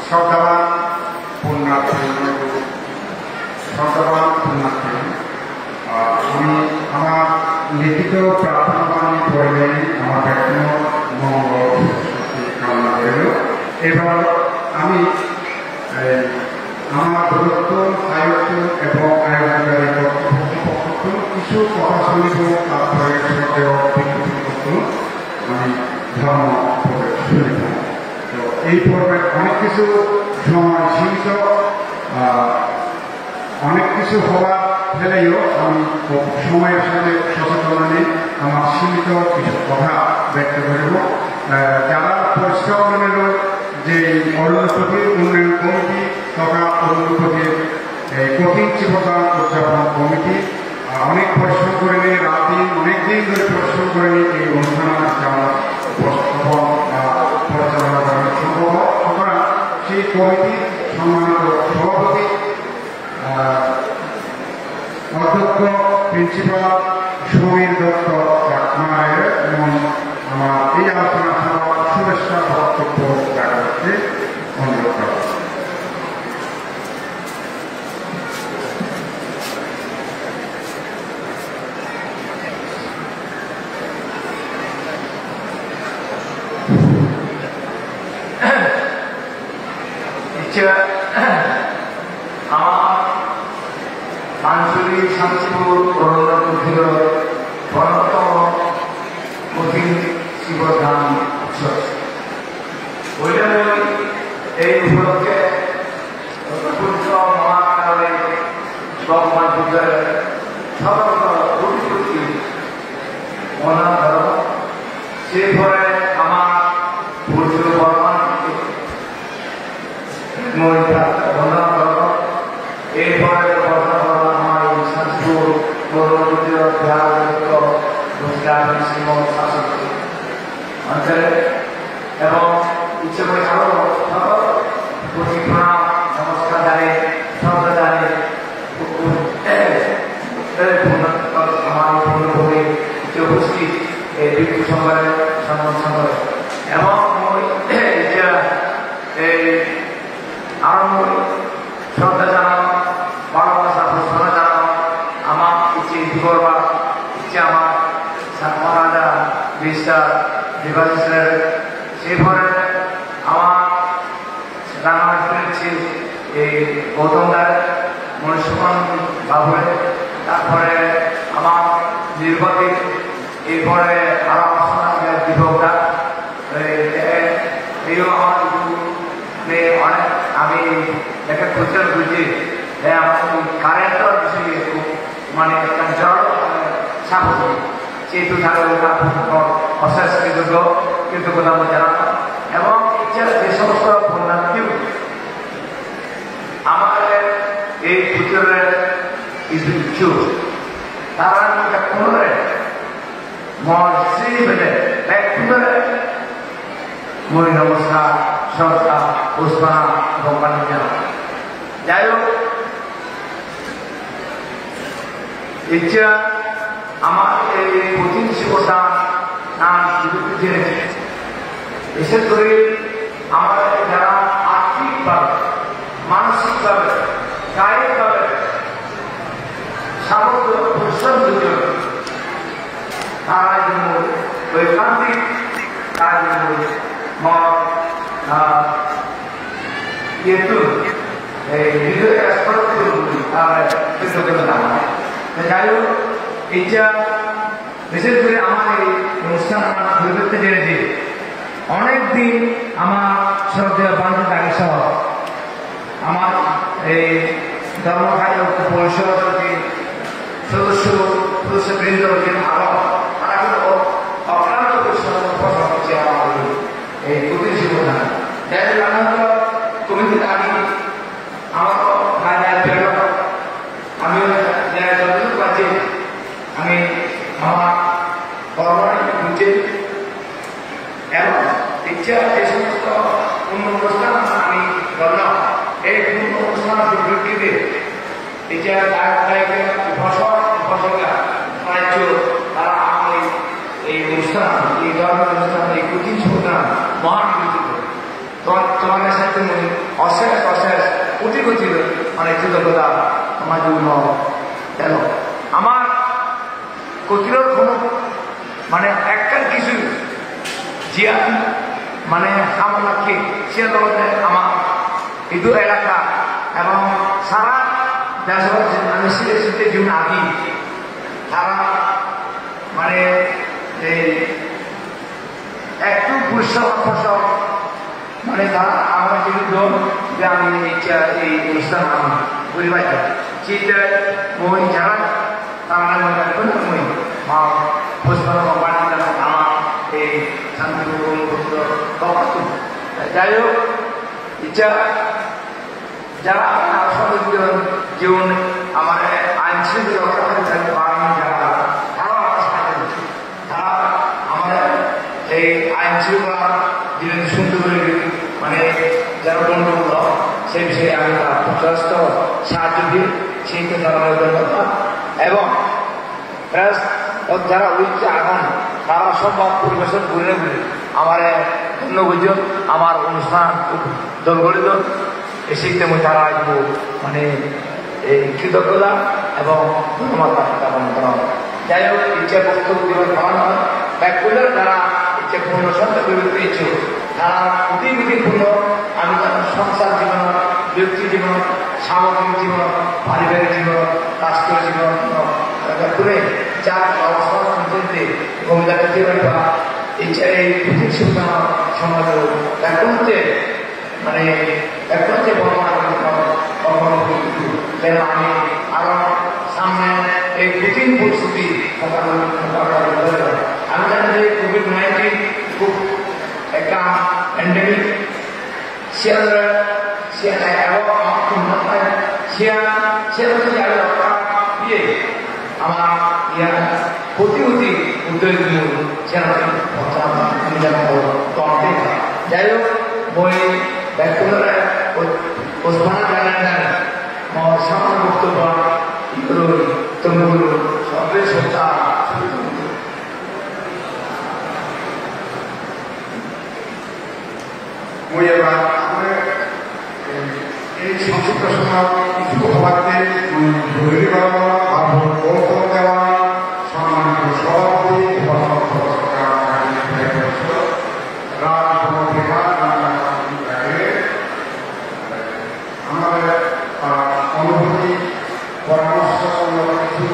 শ্রদ্ধাবান পুণ্যার্থী আমি আমার লিখিত প্রার্থনা বাণী পড়লে আমার ব্যক্তি মঙ্গল কামনা করিল। এবার আমি আমার দূরত্ব সাহিত্য এবং আয়োজনকারী কর্তৃপক্ষ কিছু কথা শুনিব, তারপরে আমি ধর্ম শুনিব। তো এই পর্বের অনেক কিছু সময় সীমিত, অনেক কিছু হওয়ার ফেলেও আমি সময়ের সাথে সচেতন নিয়ে আমার সীমিত কিছু কথা ব্যক্ত করিব। যারা পরিষ্কার করিল যে অরুণপতির উন্নয়ন কমিটি তথা অরুণপতির কঠিন জীবন উদযাপন কমিটি অনেক পরিশ্রম করে নিয়ে রাত দিন অনেকদিন ধরে পরিশ্রম করে নিয়ে এই অনুষ্ঠান পরিচালনা করা সম্ভব। সুতরাং সেই কমিটির সম্মানিত সভাপতি অধ্যক্ষ প্রিন্সিপাল সমীর দত্ত চাকমায়ের এবং আমার এই আলোচনা সভা শুভেচ্ছা বক্তব্য দেখা যাচ্ছে অনুরোধ করা। আমার আঞ্চলিক শান্তিপুর অরণ্যপুর বৃহত্তম কঠিন শিবধাম উৎসব এই উপলক্ষে মহাকালে মনা ধর্ম সেপরে আমার ভূষণ বর্মান বন্ধন ধর্ম এরপরে আমার শান্তিপুর অঞ্চলে এবং ইচ্ছে করে আরো প্রশিক্ষণ নমস্কার জানে শ্রদ্ধা জানে আমার পূর্ণভূমি উপস্থিত এই বিদ্যুৎ সংগ্রামের সম্মান সংগ্রাম এবং আরম্ভ শ্রদ্ধা জানানো ভালোবাসা ঘোষণা জানানো আমার ইচ্ছে করবা ইচ্ছে আমার মহারাজা বিশ্বাস বিভাজিসের সেভাবে আমার রান্না করেছি এই গৌতম দাস মনুষ্যমান বাবুরে, তারপরে আমার নির্বাচিত এরপরে আরো দীপকটা এইও আমার অনেক আমি একটা কোশ্চেন বুঝি কারেন্টের বিষয়ে খুব মানে একটা জড় স্বাভাবিক যেহেতু তাদের অশেষ কৃতজ্ঞতা আমি জানাতাম এবং যে সমস্ত পুণ্যার্থী আমাদের এই পুজোরের ইচ্ছুক তারা পুনরে মসজিদ পুনরে মই নমস্কার শ্রদ্ধা পুষ্পানা এবং পানি যাই হোক ইচ্ছা আমার এই কঠিন শিবদান নাম বিশেষ করে আমাদের যারা আর্থিকভাবে মানসিকভাবে কায়িকভাবে সামর্থ্য পরিশ্রম দিতে তারা জন্য বৈকান্তিক তার জন্য যাই হোক এইটা বিশেষ করে আমার এই অনুষ্ঠান শুরু করতে জেনেছি অনেকদিন আমার শ্রদ্ধেয় বান্ধব আগে সহ আমার এই ধর্মঘাট পরিষদ সদস্যবৃন্দ আরো তারা কিন্তু অক্লান্ত পরিশ্রম হচ্ছে আমার এই কঠিন শিবধান যাই হোক কমিটির আগে আমার আমি যতটুকু পাচ্ছি আমি আমার কর্মটি বুঝে এবং ইচ্ছা যে সমস্ত অনুষ্ঠান আমি করলাম এই অনুষ্ঠান বিবৃতিতে ইচ্ছা উপাসকা সাহায্য তারা আমি এই অনুষ্ঠান এই ধর্মের অনুষ্ঠান এই কঠিন শিবধান মহান বিবৃতি তোমাদের সাথে অশেষ অশেষ কোটি কোটি মানে কৃতজ্ঞতা তোমার জন্য কেন আমার কতির কোনো মানে একটা কিছু জিয়া মানে আমাকে সে আমার ইদু এলাকা এবং সারা দেশের মানে শীতে জীবন আদি তারা মানে এই একটু পরিশ্রম ফসল মানে তারা আমার যে আমি এই অনুষ্ঠান আমি পরিবার চিন্তা মই যারা তারা মই মা ফসল বাড়ি আমার এই শান্তিপূর্ণ যাই হোক ইচ্ছা যারা জীবন আমার আইন শৃঙ্খলা থাকতে পারেন যারা তারা আমার এই আইন শৃঙ্খলা জীবন সুন্দর করে মানে যারা বন্ধুগুলো সেই বিষয়ে আমি যথেষ্ট সাহায্য দিই সেই ধরনের ধন্যবাদ এবং যারা উঠছে এখন তারা সম্ভব পরিবেশন ঘুরে ঘুরে আমার ধন্যবাদ আমার অনুষ্ঠান দলগঠিত এসে মই তারা আসবো মানে এই কৃতজ্ঞতা এবং ধন্যবাদ জ্ঞাপন করা যাই হোক ইচ্ছা বক্তব্য দিবস পালন হয় ব্যাকুলের যারা ইচ্ছা পূর্ণ সন্তান করতে ইচ্ছুক তারা প্রতিনিধিপূর্ণ আমি তাদের সংসার জীবন ব্যক্তি জীবন সামাজিক জীবন পারিবারিক জীবন রাষ্ট্রীয় জীবন করে যার অবসর পর্যন্ত ভূমিকা করতে পারবা ইচ্ছা এই প্রতীক সুবিধা সমাজ এখন হচ্ছে মানে এখন হচ্ছে যেন আমি আরো সামনে এই কঠিন পরিস্থিতি আমি জানি যে কোভিড-19 খুব একটা প্যান্ডেমিক আমার ইয়ার প্রতিনিধি উদ্যোগগুলো যাই হোক বই ব্যক্তিগত ওসমান জানান সামান্য বক্তব্য তমগুলো সবে সত্তা এই সংক্ষিপ্ত সময় কিছু কথাবার্তে জরুরি করা দেওয়া সম্মানিত সভাপতি আমাদের অনুভূতি পরামর্শ কিছু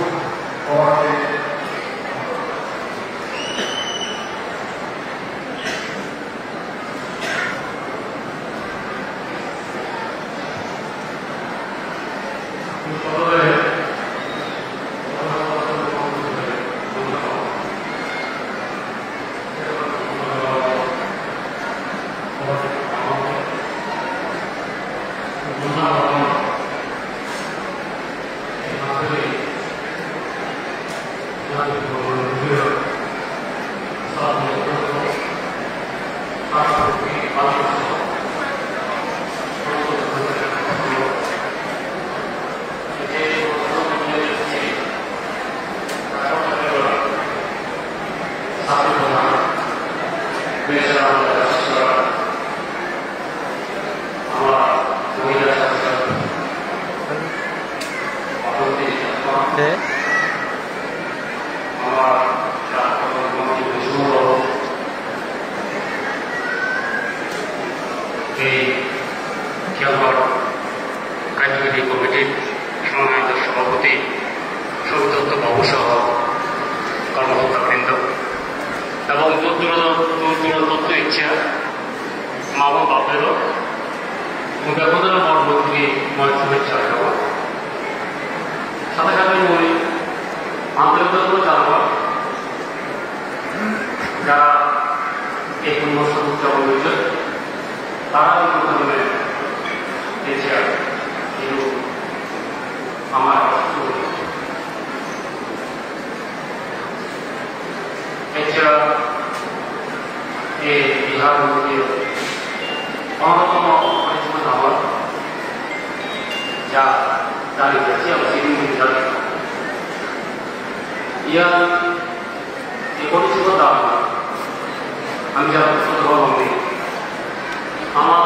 আমার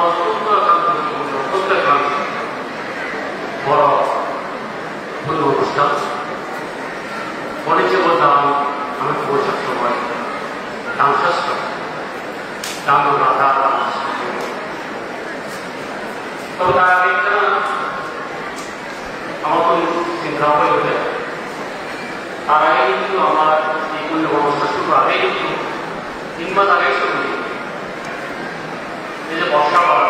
দানশ্রেষ্ঠ দানদাতা তবে তার আগে আমার তো চিন্তা হয়ে ওঠে তার আগে কিন্তু আমার এই পুণ্য ব্যবস্থা শুরু আগে কিন্তু 3 মাস আগে শুরু এই যে বর্ষাকাল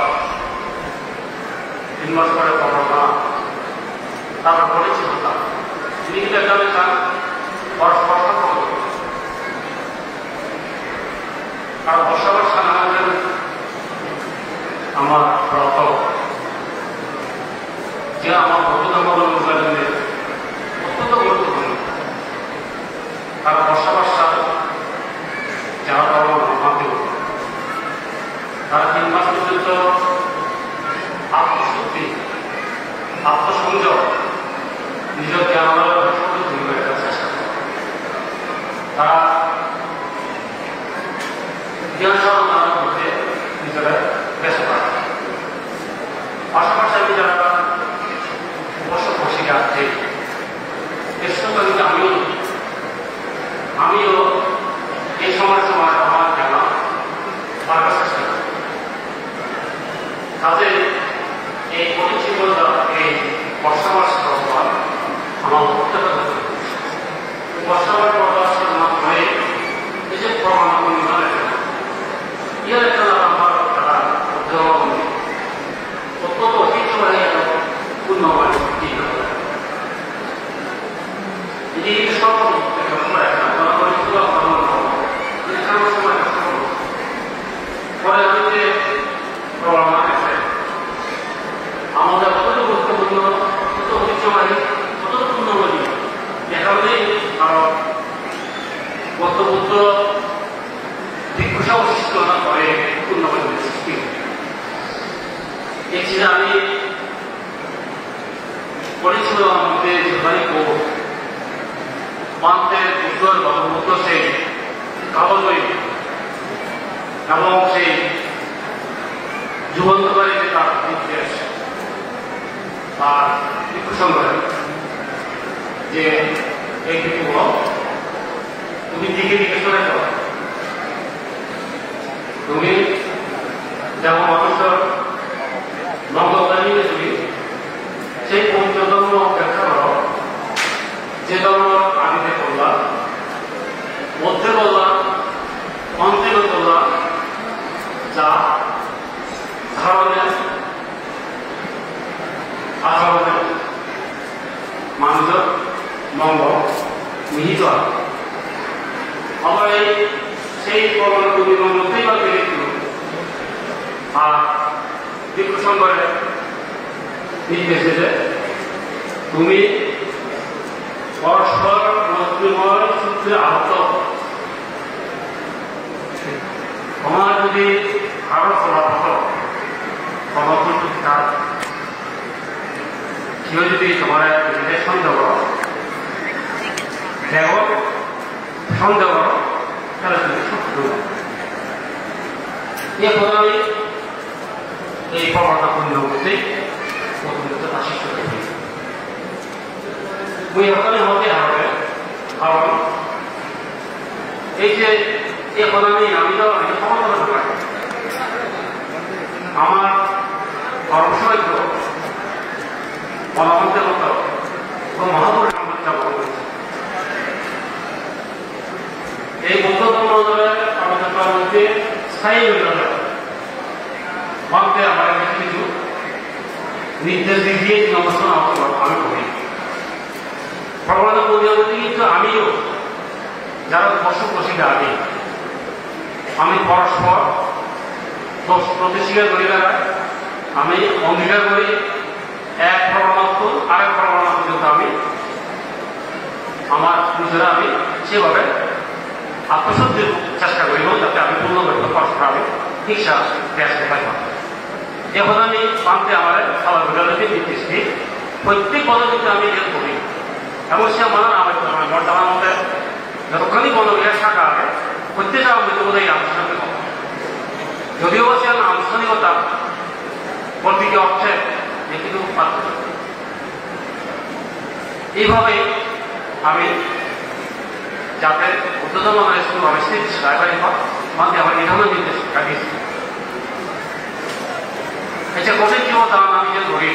3 মাস পরে করোনা তারপর পড়েছিল তা তিনি কিন্তু একটা চান পরস্পর কারণ বর্ষা বর্ষা নামাজের আমার ব্রত যে আমার বৌদ্ধধর্মাবলম্বী অত্যন্ত গুরুত্বপূর্ণ কারণ বর্ষা বর্ষা যারা আমাকে তারা 3 মাস পর্যন্ত আত্মশক্তি আত্মসংযম নিজের জ্ঞান তৈরি করে রাখার চেষ্টা করে তারা জ্ঞান সাধনার মধ্যে নিজেরা ব্যস্ত থাকে পাশাপাশি আমি যারা বসে যাচ্ছে এর সঙ্গে কিন্তু আমিও এই সময় আমার জ্ঞান বাড়ার চেষ্টা করি কাজে এই পরিচিততা এই বর্ষাবাস প্রভাব আমার অত্যন্ত বর্ষাবাস প্রভাবের মাধ্যমে এই যে প্রমাণ ইয়ার একটা আমার তারা অত্যন্ত ঐতিহ্যবাহী পূর্ণবাণী এটি সব পরে আমি যে প্রমাণ আছে আমাদের কত গুরুত্বপূর্ণ কত ঐতিহ্যবাহী কত পূর্ণবাণী এ কারণেই গতবুদ্ধ দীক্ষাবশিষ্ট না করে পূর্ণবাণী সৃষ্টি এই ছিল আমি পড়েছিল আমাদের যেখানে পান্তের উজ্জ্বল গতবুদ্ধ সেই কাগজই এবং সেই জীবন্ত করে তার ইতিহাস আর সংগ্রহ যে এই দিকগুলো তুমি দিকে দিকে চলে যাও তুমি যেমন মানুষের নবদানী তুমি সেই পঞ্চধর্ম ব্যাখ্যা করো যে ধর্ম আদিতে করলাম মধ্যে বললাম অন্তিমে বললাম যা ধারণের আচরণের মানুষ মঙ্গল নিহিত আবার এই সেই কর্মগুলির মধ্যেই বা বেরিয়েছিল আর দীর্ঘ সংকটে নির্দেশে যে তুমি পরস্পর মন্ত্রীময় সূত্রে আহত তোমার যদি আরো ফলাফল কাজ কেউ যদি তোমার সন্দেহ করো দেখো সন্দেহ করো তাহলে তুমি শত্রু এখন আমি এই প্রবণতা পূর্ণ করতে প্রতিনিয়ত আশিস করি ওই রকমই হবে কারণ এই যে এখন আমি তো সমর্থন করতে পারি আমার অবশ্যই তো মহামন্ত্রের মতো মহাপুরুষ সম্পর্কে বলা হয়েছে এই বৌদ্ধ ধর্মের আমাদের মধ্যে স্থায়ী হয়ে ভাবতে আমার কিছু নির্দেশ দিয়ে নমস্কার আমি করি প্রবণতা পরিবর্তন কিন্তু আমিও যারা বসে আগে আমি পরস্পর প্রতিস্বীকার করি না আমি অঙ্গীকার করি এক প্রমাণাত্ম আরেক প্রমাণাত্ম কিন্তু আমি আমার নিজেরা আমি সেভাবে আত্মশুদ্ধির চেষ্টা করি এবং যাতে আমি পূর্ণ করতে পরস্পর আমি হিংসা গ্যাস দেখাই এখন আমি মানতে আমার খাবার বিদ্যালয়কে নির্দেশ দিই প্রত্যেক পদক্ষেপে আমি হেল্প করি এবং সে মানার আমার বর্তমান মধ্যে যতক্ষণই কোনো শাখা আছে প্রত্যেকটা আমাদের বোধহয় আনুষ্ঠানিক যদিও সে আনুষ্ঠানিকতা প্রতীকী অর্থে কিন্তু এইভাবে আমি যাতে উদ্বোধন মানে শুধু আমি স্থিতি ড্রাইভারই হয় মানে আমার নিধন নির্দেশ কাটিয়েছি এসে কঠিন জীবন তার আমি যে ধরি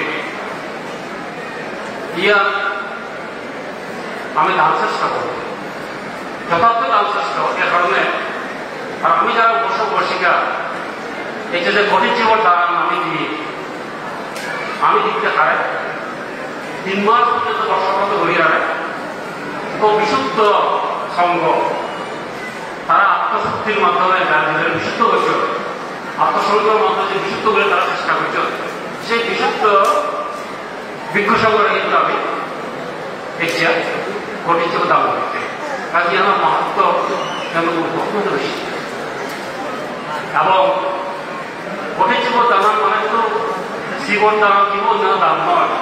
ইয়া আমি দান চেষ্টা করব যথার্থ দান চেষ্টা এর কারণে আর আমি যারা বর্ষিকা এই যে কঠিন জীবন দান আমি দিতে হারাই 3 মাস পর্যন্ত বর্ষাপত ধরিয়ে রাখে তো বিশুদ্ধ সঙ্গ তারা আত্মশক্তির মাধ্যমে নিজেদের বিশুদ্ধ হয়েছে আত্মসংগের মাধ্যমে যে বিশুদ্ধ বলে তারা চেষ্টা করছে সেই বিশুদ্ধ বৃক্ষসঙ্গটা কিন্তু আমি দেখছি কঠিন জীবন দান করতে কাজে আমার মাহাত্ম অত্যন্ত বেশি এবং কঠিন জীবন দান মানে তো জীবন দান দান নয়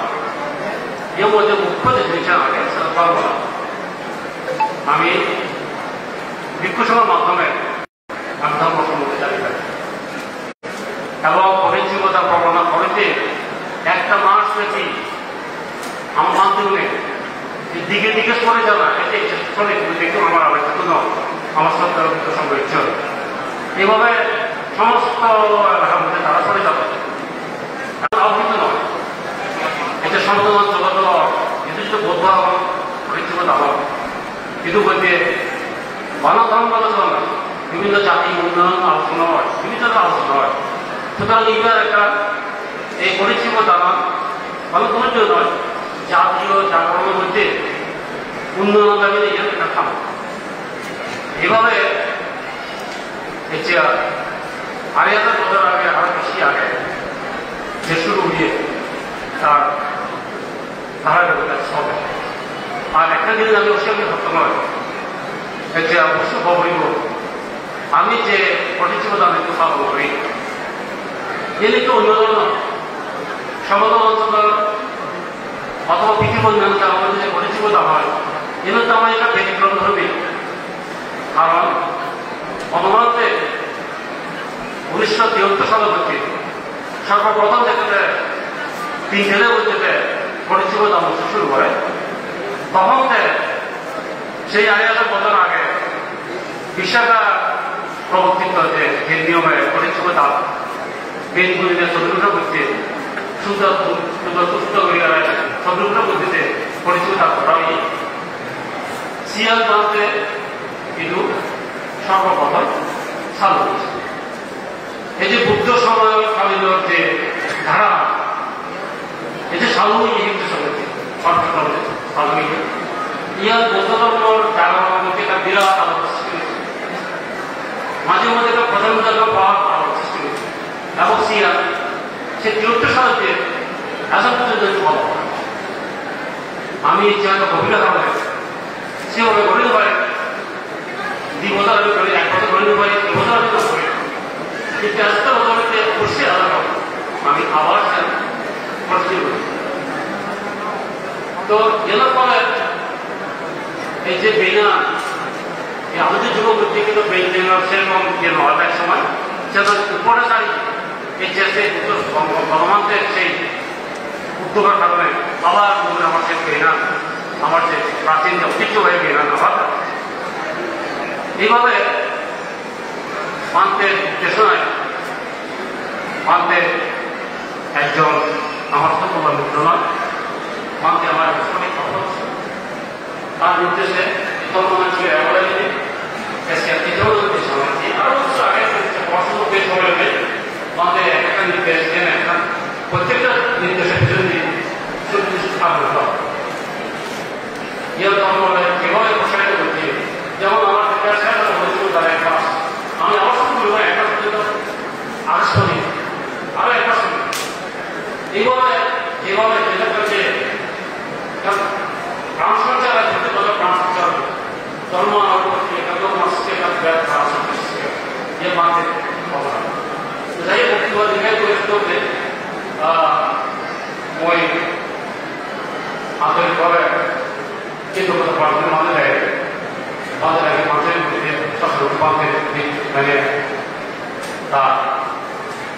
এর মধ্যে মুখ্য যে জিনিসটা আগে আমি বৃক্ষসভার মাধ্যমে আমি ধর্ম সম্মুখে দাঁড়িয়ে থাকি এবং কঠিন জীবনতা প্রবণতা করেছে একটা মাস দেখি আমার মাধ্যমে দিকে দিকে সরে যাওয়া এতে সরে দেখুন আমার আবার কোনো আমার সত্য সঙ্গে ইচ্ছে এভাবে সমস্ত এলাকার মধ্যে তারা সরে যাবে আহ্বিত নয় এটা সন্তান জগত নির্দিষ্ট বোধ পরিচিত হওয়া কিন্তু বলতে গণধর্মগত না বিভিন্ন জাতি উন্নয়ন আলোচনা হয় বিভিন্ন আলোচনা হয় সুতরাং এইবার একটা এই পরিচিত দ্বারা গণধর্য নয় জাতীয় জাগরণের মধ্যে উন্নয়নগামী এর একটা খাম এভাবে আড়াই হাজার বছর আগে আরো বেশি আগে যে শুরু হয়ে তার ধারাবাহিকতা হবে আর একটা জিনিস আমি অবশ্যই ভাবতে নয় যে অবশ্য বলিব আমি যে পরিচিত আমি কথা করি এর একটু অন্য ধরনের সমতল অঞ্চল অথবা পৃথিবী অন্যান্য আমাদের যে পরিচিত হয় এর তো আমার এটা ব্যতিক্রম ধরবে কারণ অনুমানতে 1973 সালে হচ্ছে সর্বপ্রথম যেটাতে 3 জেলে বলতে পরিচিত আন্দোলন শুরু করে তখন সেই 2,500 বছর আগে বিশাখা প্রবর্তিত যে নিয়মে পরিচিত দাম বেনগুলিতে চন্দ্রগ্রহ করতে সুন্দর সুস্থ হয়ে চন্দ্রগ্রহ বুদ্ধিতে পরিচিত আমি সিয়াল বাঁধতে কিন্তু সর্বপ্রথম চালু হয়েছে এই যে বুদ্ধ সময় কালীর যে ধারা এই যে সালমিক হিন্দু সমিতি সালমিক ইয়ার বৌদ্ধ ধর্মর জাগরণের মধ্যে একটা বিরাট আলোচনা সৃষ্টি হয়েছে মাঝে মধ্যে একটা প্রধান পাওয়ার আলোচনা সৃষ্টি হয়েছে এবং সিয়াল সে 73 সালে এখন পর্যন্ত বলা আমি যেহেতু গভীর কারণে সেভাবে গড়িতে পারে 2 বছর আমি করি 1 বছর গড়িতে পারি 2 বছর আমি করি কিন্তু 70 বছরতে অবশ্যই আলাদা আমি আবার পরিস্থিতি করি তো এর ফলে এই যে বেনা আমাদের যুবকবৃত্তি কিন্তু বেনা সেরকম যে নয় এক সময় সেটা উপরে দাঁড়িয়ে এই যে গণমান্ত্রের সেই উদ্যোগের কারণে আবার আমার সে বেনা আমার যে প্রাচীন যে ঐতিহ্যবাহী বেনা আবার এইভাবে পান্তের উদ্দেশ্যনায় পান্তে একজন আমার সত্যবা মিত্র নয় পান্তে আমার শ্রমিক কথা তার নির্দেশে তখন ছিল অ্যাভেলেবল আরো কিছু আগে পড়াশোনা বেশ হবে পান্তে একটা নির্দেশ দেন একটা প্রত্যেকটা নির্দেশের জন্য ইয়ে তখন কিভাবে প্রসারিত করছি যেমন আমার আমি অবশ্যই একটা পর্যন্ত আগে শুনি আরো একটা শুনি এইভাবে যেভাবে যেটা করছে ট্রান্সফার ধরতে পারলে ট্রান্সফার ধর্ম ये बातें जाइए बक्तव्य दिखाई तो इसको दे कोई आंतरिक भाव है कि तो मतलब प्रार्थना माने रहे मानते सब लोग बातें मैंने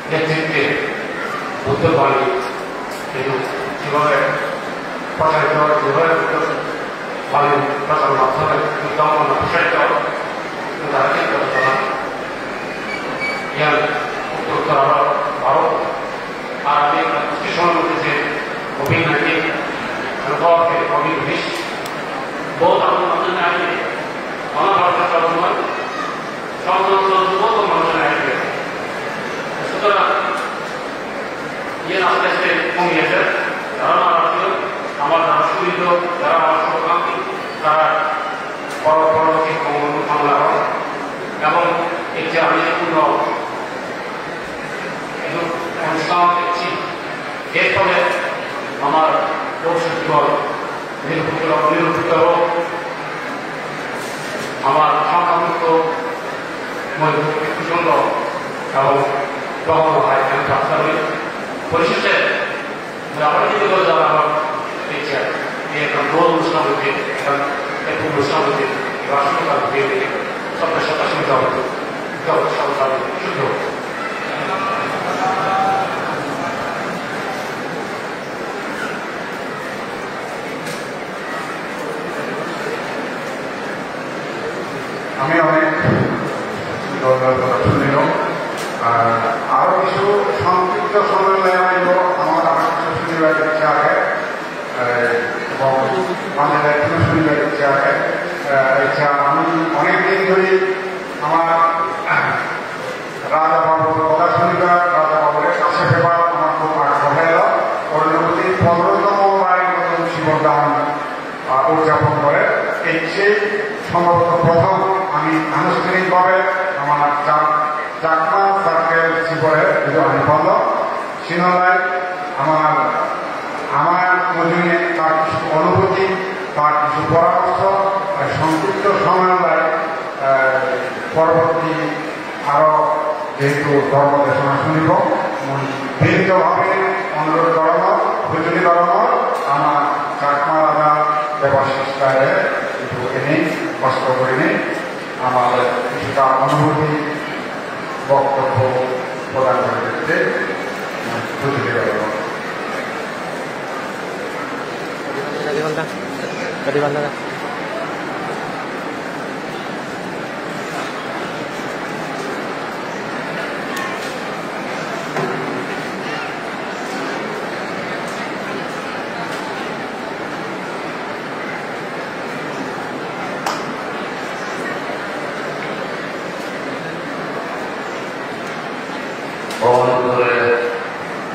नेतृत्व बुद्ध वाणी जीवन प्रचारित 많은 가사를 막상을 부담을 하셨죠. 그다음에 yang untuk baru Arabi institutional is COVID-19 and all the COVID risk both are not only one of our customers some both are not only সুতরাং ইয়ে আস্তে আস্তে কমিয়েছে যারা মারা আমার যারা সুবিধ যারা আমার সহকামী তারা পরবর্তী মামলা হয় এবং এই যে আমি পূর্ণ অনুষ্ঠান দেখছি এর ফলে আমার দর্শকগণ নিরূপিত আমার সংখ্যামুক্ত প্রচন্ড এবং গ্রহণ হয় আমি প্রার্থনা করি পরিশেষে আমরা কিন্তু যারা আমার দেখছে এই একটা গোল অনুষ্ঠান হচ্ছে একটু অনুষ্ঠান হচ্ছে রাষ্ট্রকাল দিয়ে সবটা সাথে সুবিধা হতো শুদ্ধ আমি অনেক কথা শুনলাম আরো কিছু সংক্ষিপ্ত সময় নেব আমার আরো কিছু শুনিবার ইচ্ছা আছে এবং আমাদের এখনো শুনিবার ইচ্ছা আছে ইচ্ছা আমি অনেকদিন ধরে আমার রাজা বাবুর কথা শুনিবার রাজা বাবুরের কাছে পেবার আমার খুব আগ্রহ এলো অনুভূতি 15তম বারের মতন জীবনদান উদযাপন করে এই সেই সম্ভবত প্রথম আমি আনুষ্ঠানিকভাবে আমার চাকমা সার্কেল জীবনে আমি বন্ধ সিনলায় আমার মধ্যে তার কিছু অনুভূতি তার কিছু পরামর্শ সংক্ষিপ্ত সময় পরবর্তী আরো যেহেতু ধর্ম দেশনা শুনিব বিভিন্নভাবে অনুরোধ করানো হুজুরি করানো আমার চাকমা রাজা দেবাশিস রায়ে একটু এনে কষ্ট করিনি আমাদের কিছুটা অনুভূতি বক্তব্য প্রদান করে দিতে হুজুরি করানো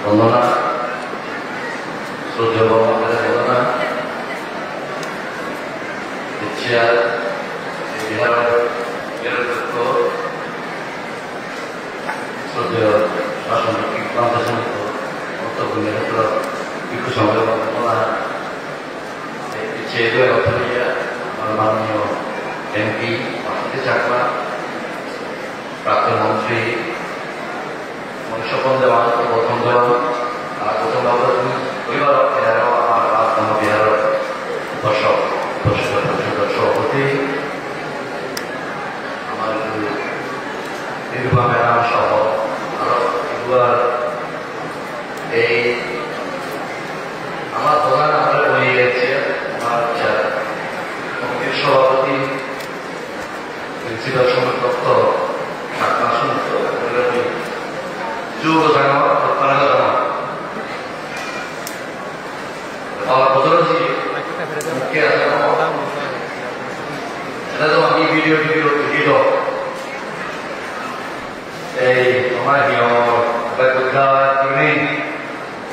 বন্দনা সূর্য ভগবানের বন্দনা ইচ্ছা বিহারের নিরপেক্ষ সূর্য শাসন প্রান্তের গুরুত্বপূর্ণ ক্ষেত্র কিছু সময় বন্দনা ইচ্ছে অর্থনীতি আমার মাননীয় এমপি বাসন্তী চাকমা প্রাক্তন মন্ত্রী সকল দেওয়ান প্রথম দেওয়ান আর প্রথম পরিবার এরাও আমার প্রাক্তন বিহার দর্শক সভাপতি আমার নিরুপা ম্যাডাম সহ আরো এগুলার এই আমার প্রধান আমরা বলে গেছে আমার কমিটির সভাপতি প্রিন্সিপাল সমর্থক ঢাকা সমর্থ যুব জানা পালানো জানা और बदौलत क्या এটা তো আমি ভিডিও দিল এই আমার নিয়ম বেদা তুমি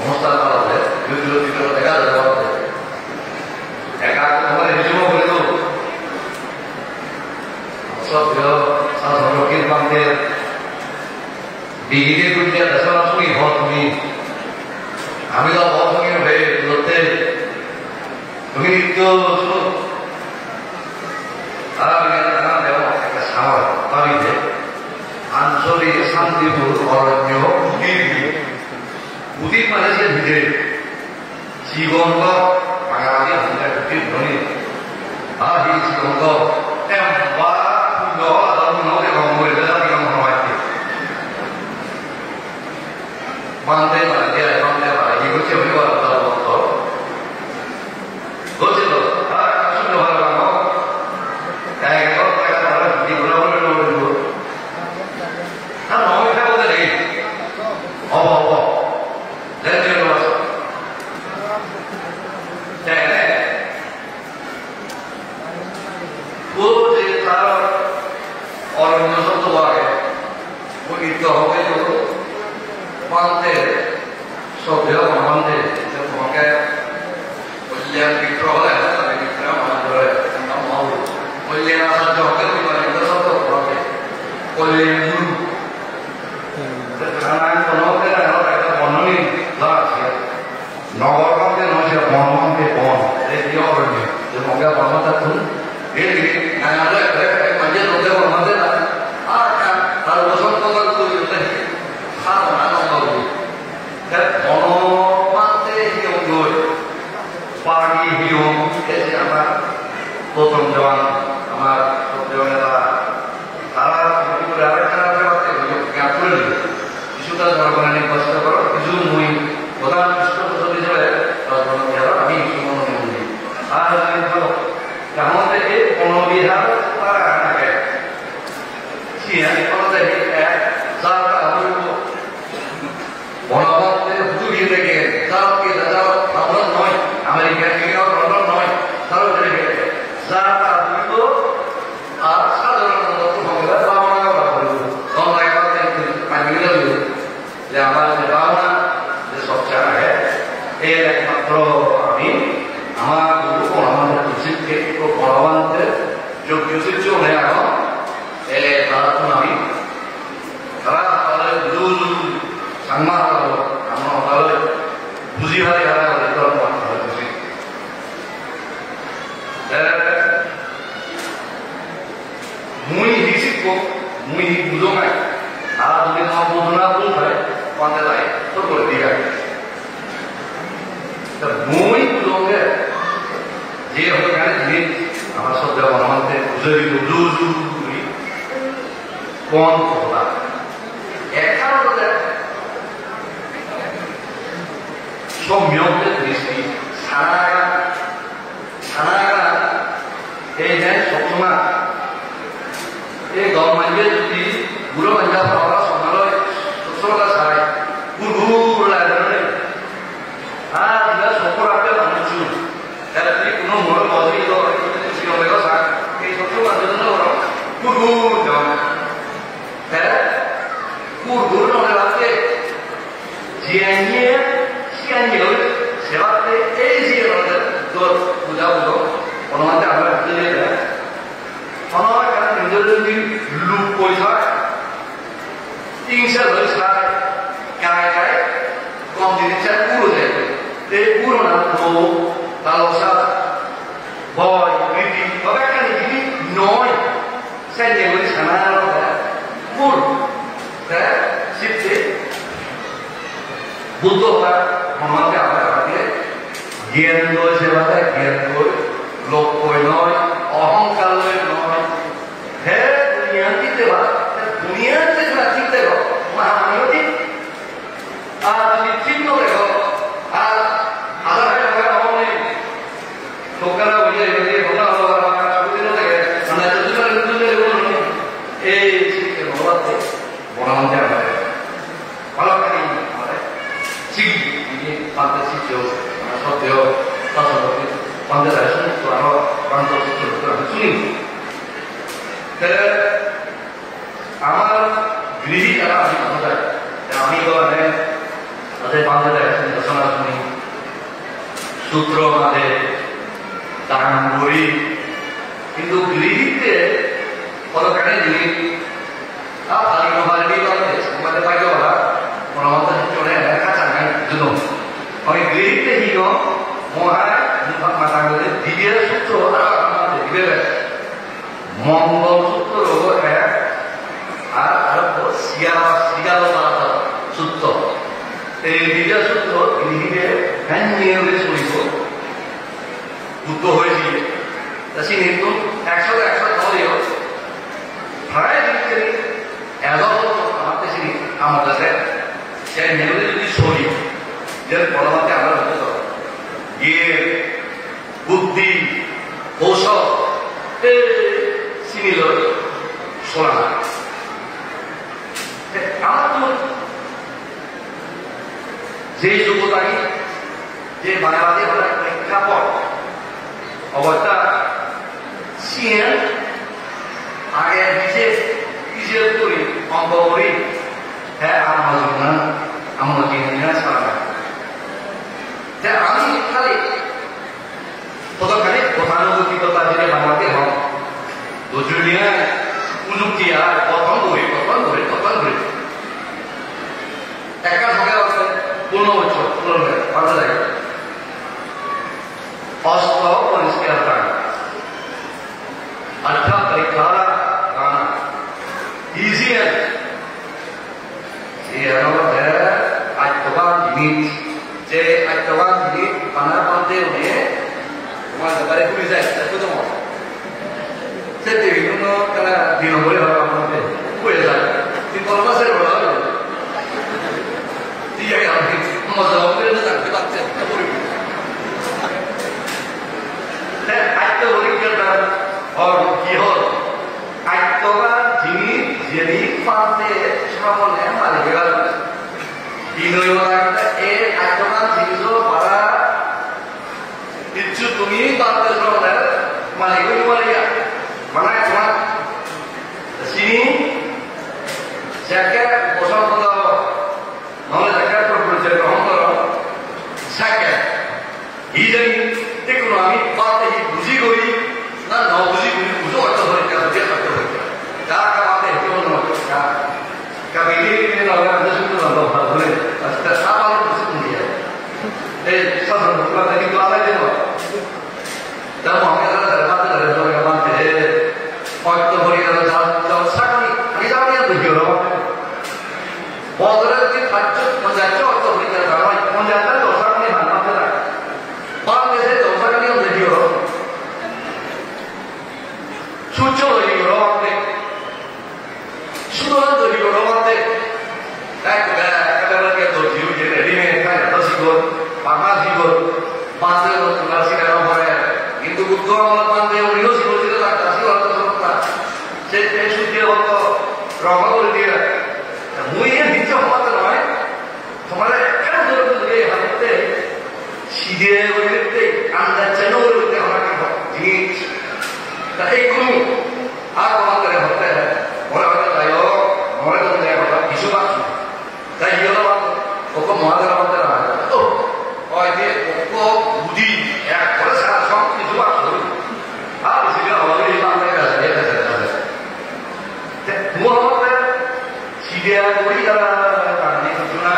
অনুষ্ঠান করাতে ভিডিও দেখা যাবে একা তোমার হিসেবে বলে তো সব সাধারণ বাংলাদেশ ডিগ্রি করতে দেখা তুমি হত তুমি আমি তো হত তুমি হয়ে বলতে তুমি তো একটা সাহস পারিতে আঞ্চলিক শান্তিপুর অরণ্য উদিত মানে সে ভিজে জীবন বাঙালি হলে উদিত ধনী আর এই জীবন বা Mante para dia, mante para ibu cewek orang tua motor. Gosip, ah, sudah যে যুবতাকে যে বাংলাদেশ প্রেক্ষাপট অবস্থা সিএন আগে নিজে করি অঙ্ক করি হ্যাঁ আমার জীবনে সারা আমি খালি কতখানি গতানুগতিকতা যেটা বাংলাদেশ হন দুজনীয় প্রযুক্তি আর কথন ধরে একা সঙ্গে 15 বছর 15 পাল্টা যায় অস্ত পরিষ্কার করা আঠা পরীক্ষা কানা ইজি আত্মবান জিনিস যে আত্মবান জিনিস বানার পান্তে উনি তোমার ব্যাপারে পুলিশ যায় তো সেটি বিভিন্ন তারা দিন বলে ভাবে আমাদের হয়ে যায় কিন্তু মাসের বড় দিয়ে আমি মজা করে থাকতে পারছেন আত্মপরীক্ষাটা কি হল আত্মবান জিনিস যিনি পান্তে সামনে মালিক গেল এই আত্মবান জিনিসও পারা ইচ্ছু তুমি পান্তে সামনে মালিক মালিকা mana cuma sini jaket kosong atau mau jaket berproduksi rohongkor jaket ini ekonomi partai buji gori na no buji gori bujo atau mereka dia atau mereka dah kami itu no kami ini orang ada suatu orang boleh ada apa yang disebut dia satu bukan lagi dua lagi no dah mau kita ada orang mati waktu berikan jauh sakit, kita punya tujuan. Walau kita hajat menjajah atau berikan ramai, menjajah dosa ni mana kita? Orang ni saya dosa ni yang tujuan. Suci tujuan orang ni, sudah tujuan orang ni. Kita lagi tujuan jadi ni kan, tujuan, panas tujuan, pantai tu nasi dalam orang. Itu bukan orang pantai orang itu sih kita tak kasih orang যে সুখে হতো রমা করে দিয়ে মুইয়ে নিচে হওয়াতে নয় তোমার কেন ধরে হাতে সিধে করতে আন্দাজ যেন করতে আমাকে জিনিস এই কোনো আর তোমার করে হতে মনে হতে তাই মনে করতে কথা কিছু পাচ্ছি তাই হলো ওকে মহাদের হতে না ও ওই যে ওকে বুঝি এক করে সারা সব কিছু পাচ্ছি আর সেটা হবে এই বাংলায় Muhammad Sidia Korea kami cuma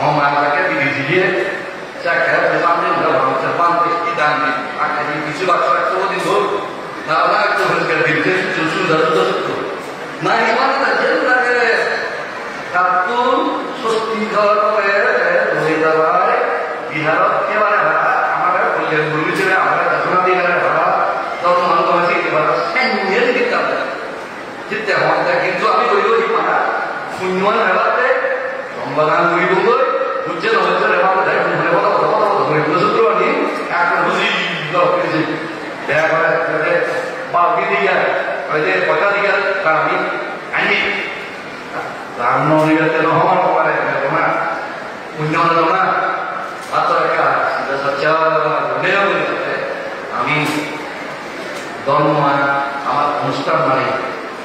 mau mengatakan di sini saya kira bersama dengan Jepang dan akan disuarakan semua di luar. Nah, itu harus kita susun dari itu. Nah, ini mana terjadi lagi? Kartun sosial kita baik diharap kemana? Hamaran kuliah dulu je, hamaran dasar dia ada. Tahun malu masih kita sendiri kita. Kita honda কিন্তু আমি কইলো কি পানা শূন্যমান হেলাতে সম্বাদান করিব গৈ বুঝছে না হচ্ছে রে বাবা যাই মনে কথা ধরে সূত্র আনি একটা বুঝি করেছি দেখা করে বাকি দিয়া ওই যে কথা দিয়া আমি আনি রাম দিগাতে রহমান পারে না উন্নয়ন না আতরকা সিধা সচ্চা নেও আমি ধর্ম আমার অনুষ্ঠান মানে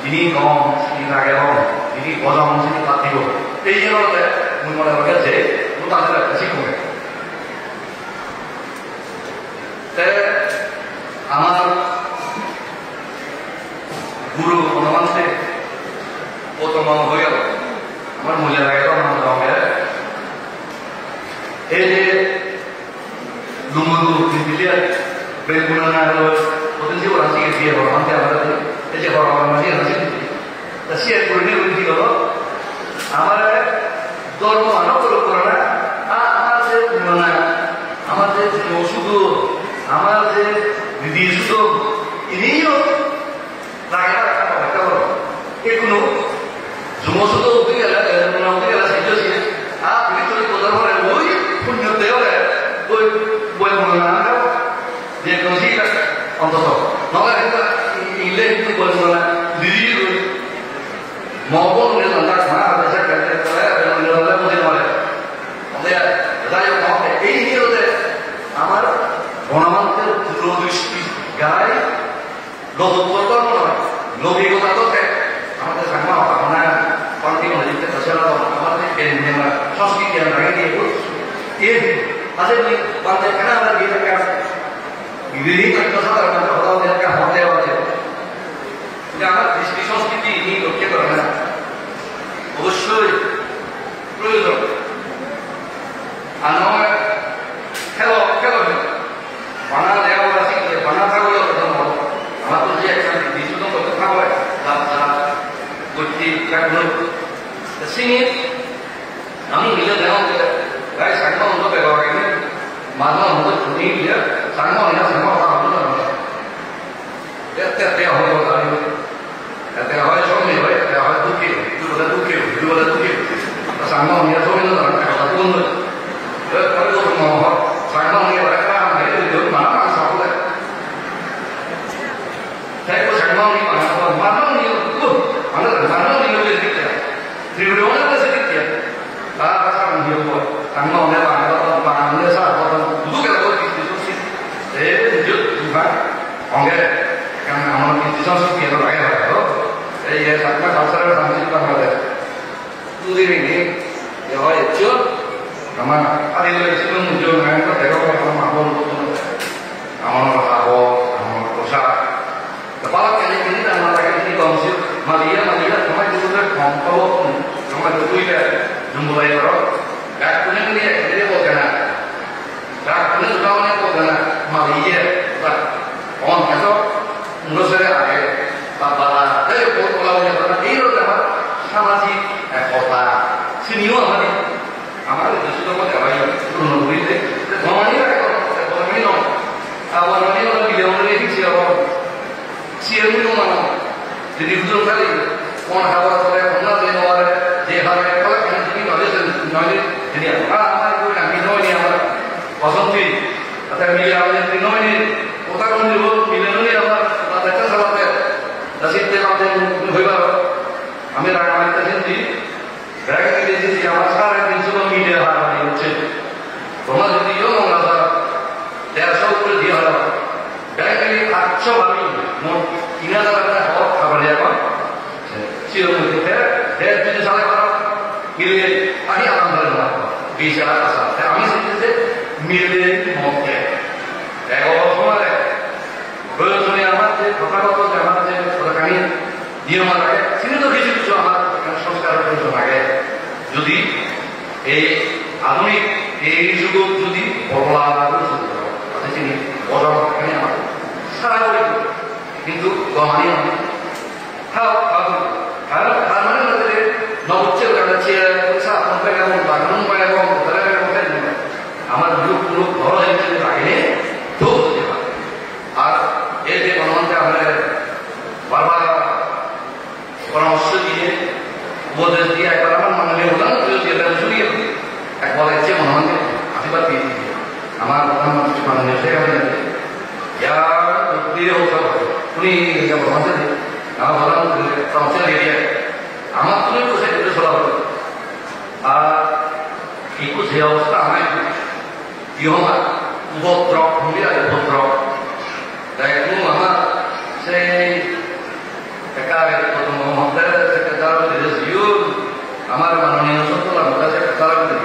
ini ngom, ini nagam, ini kodam, ini patigo. Ini yang ada, mula mula je, mula ada kasih kau. Amar guru onaman se, potong mau hoya, amar mula lagi tu amar orang ya. Ini lumadu dilihat, berguna ada potensi orang sih dia orang dia ada. যে orang masih masih tasir kurni kurni kalau हमारे धर्म मानो करो करना हमारे mana हमारे सुधु हमारे विधि सुधु ini yo rakyat apa mereka ekuno semua sudah udah lah udah saja sih itu kotor orang boy punya teori boy mana dia konsisten untuk maka kita ini itu bola diri maupun dengan tak mana ada saya kata saya dengan bola musim mana, dia সেরা আমাদের সংস্কৃতি আমরা আগে দিয়ে আচ্ছা বাংলা কেন আমরা দিয়ে থাকে আছে বিদেশি তথ্য সাধারণত হতাহতকে হতে আছে যে আমার দৃষ্টি সংস্কৃতি নিয়ে লক্ষ্য করে না অবশ্যই প্রয়োজন আর নয় খেলো খেলো বানা দেওয়া আছে বানা থাকলে আমার তো যে একটা বিশুদ্ধ করতে থাকবে করতে থাকলো সিনি আমি নিজে দেওয়া গায়ে সাংমা মতো ব্যবহার করি মাঝে মতো ছুটি দিয়ে সাংমা নিয়ে সাংমা হওয়া হতো না এতে হতো এতে হয় সময় হয় এতে হয় দুঃখে দুঃখে সাংমা নিয়ে সময় না কথা বন্ধ সাংমা নিয়ে একটা মানা সাপলে তাই তো সাংমা নিয়ে মানা নিয়ে মানা নিয়ে দিতে ত্রিভুবনের কাছে দিতে 다 사람 기억고 당마 내가 안 하던 안 내서 하던 누구가 어디 있을지 에 이제 누가 공개 그냥 아무 기존 기회로 가요. 에 잠깐 감사를 담지 말아야 누구들이 여기 있죠? 아마 아리를 지금 운전하는 거 내가 보면 한번 아무나 하고 아무나 도사 kepala kali ini dan mata kali ini kongsi Maria sama juga kompol sama juga jumlah orang dak punya dia boleh dak punya juga orang boleh Maria tak orang itu menurut saya ada bapa dari pulau yang mana itu dapat sama si kota sini apa nih amal itu sudah pada apa ya turun itu orang ini orang ini orang ini orang bilang ini siapa siapa yang mana jadi betul kali orang hawa oleh orang lain orang dia hari kalau kan jadi knowledge jadi apa itu yang minum ini apa pasangti atau milia yang minum ini otak orang itu minum ini apa baca salah ya nasib telah yang berubah kami ramai terjadi berarti di sini apa sekarang itu semua media hari ini rumah jadi yang orang dia selalu dia berarti acau kami ini adalah kabar dia kan siapa kita dia itu salah orang milih ahli alam dalam bisa asal kami sendiri milih mungkin kalau semua deh betul yang mana kota-kota yang mana kota kami di rumah saya sini tuh di situ amat yang sanskar itu sebagai jadi adunik juga jadi populer itu ada sini orang kami amat salah itu কিন্তু গহনিয়া hal mana nanti naucil karena cia besar sampai kamu bangun pada kamu terus kamu amal dulu orang yang ini tuh saja আর এই যে গণমন্ত্রী আমাদের বারবার পরামর্শ দিয়ে উপদেশ দিয়ে একবার আমার মাননীয় প্রধানমন্ত্রী যেটা শুনিয়ে একবার হচ্ছে গণমন্ত্রী আশীর্বাদ দিয়ে আমার প্রধানমন্ত্রী মাননীয় Sheikh Hasina ya dia usah ini yang bermaksud kalau orang tampil dia amat pun itu saya tidak selalu ikut saya ustaz dia mah botrok dia ada botrok dan itu mama saya kekal itu mau saya kekal di Zion amar manusia itu lah bukan saya kekal di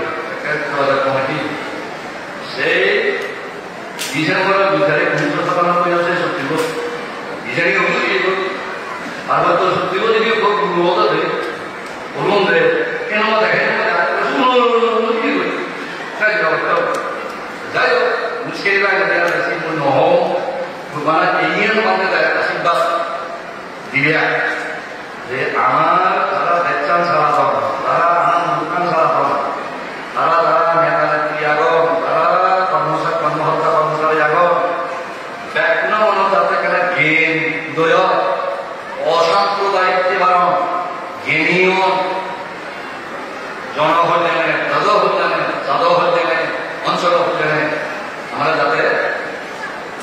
kepada komiti saya Desember bicara untuk sekolah punya saya subtibo. Bicara untuk itu, apa tu subtibo jadi kau belum ada deh, belum deh. Kenapa tak? Kenapa semua itu? Saya jawab tahu. Saya mungkin lagi dia masih menolong, bagaimana ingin mana dia kasih bas dia. Jadi amal salah baca salah tahu, salah anak bukan salah tahu, salah nyata tiago, salah pemusak pemuhota doyo অসাম্প্রদায়িক বারণ জ্ঞানীয় জন হতে দাদু হতে দাদু হতে অঞ্চল হতে আমরা যাতে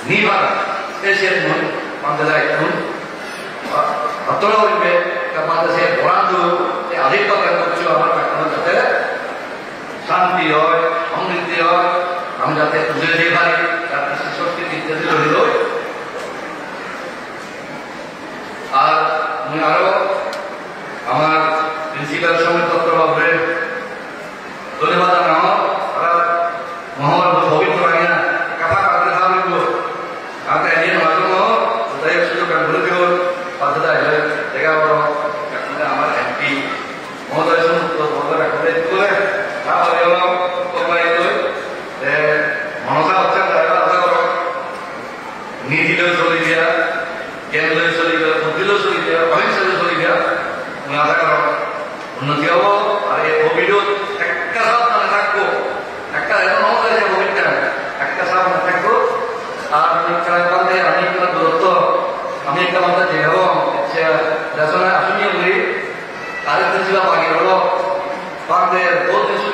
নির্ভর এসে আমাদের একটু অতটা হইবে আমাদের সে বরান্দু আধিপত্য করছো আমার কাছে যাতে শান্তি হয় সমৃদ্ধি হয় আমি যাতে বুঝে দিতে পারি তার সংস্কৃতি ইত্যাদি রইল আর আমি আরো আমার প্রিন্সিপাল সঙ্গে তত্ত্ব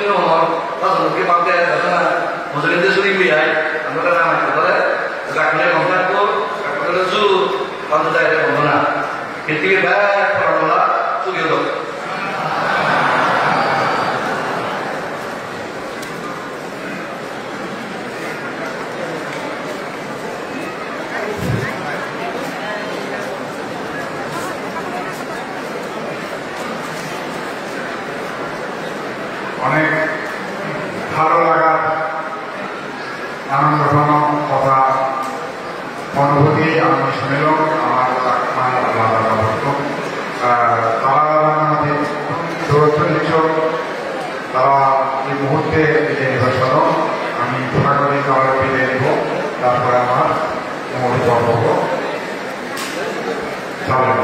ini ngomong pas mungkin pakai karena musuh itu sering biaya anda kan nama itu kan sekarang ini ngomong itu kalau tu kalau dah ada ngomong kita dah kalau lah tu gitu. অনেক ভালো লাগার আনন্দঘন কথা অনুভূতি আমি শুনলাম আমার মানে আলাদা তারা আমাদের দূরত্ব নিচ্ছ তারা এই মুহূর্তে বিদায় নেবার জন্য আমি ঘোরা করে তারা বিদায় নেব তারপরে আমার মূল পর্ব চালাব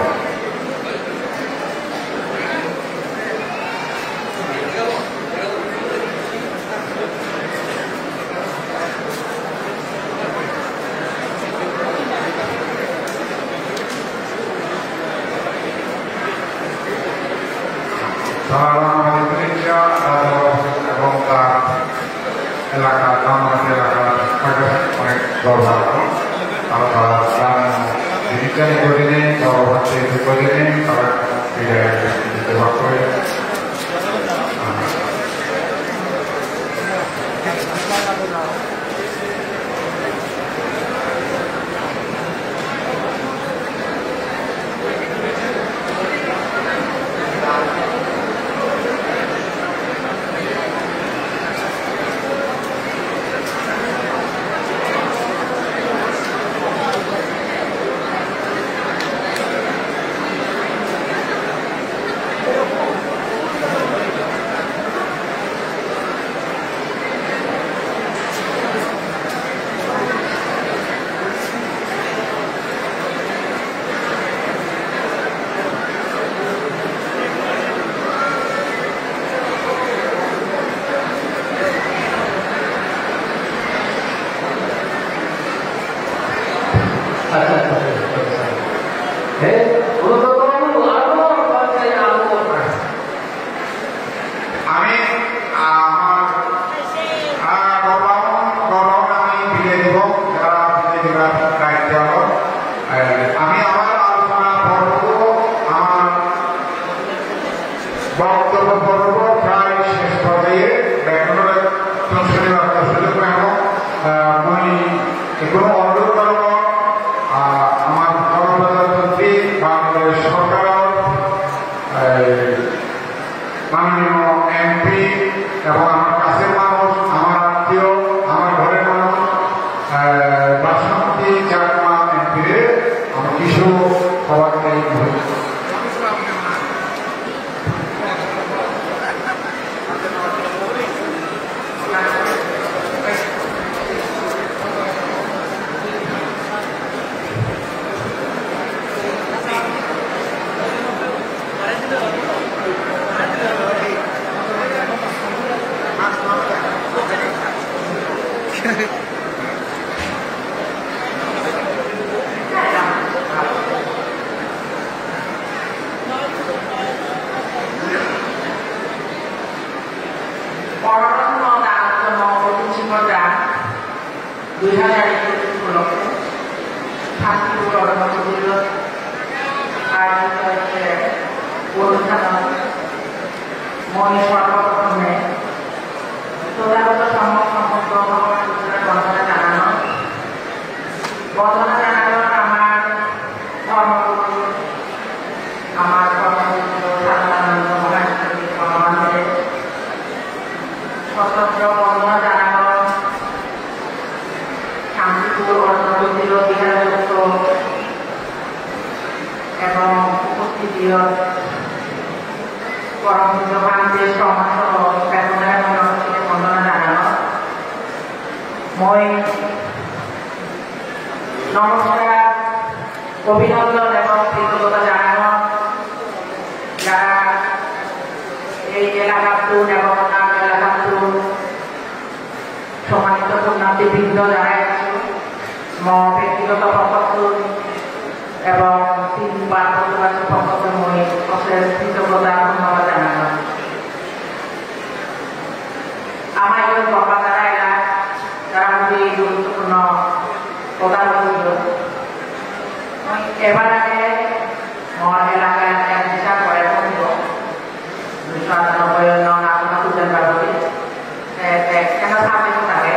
তারা আমাদের পরীক্ষা এবং তার এলাকা আমাদের এলাকার অনেক দরকার তারা বিজ্ঞানী করে নেই তারা হচ্ছে করে নেই তারা দিতে করে অভিনন্দন এবং কৃতজ্ঞতা জানানো যারা এই এলাকার তরুণ এবং অন্যান্য এলাকার তরুণ সম্মানিত পুণ্যার্থীবৃন্দ যারা ব্যক্তিগত পক্ষ এবং তিন পার্বত্যবাসী পক্ষ মই অশেষ কৃতজ্ঞতা ধন্যবাদ জানানো আমাদের বাবা যারা এরা তারা খুবই গুরুত্বপূর্ণ প্রধান অতিথি এবার আগে আমার এলাকায় এক বিচার করে বন্ধু 298 নন আপনার পূজার কারণে কেন সামনে থাকে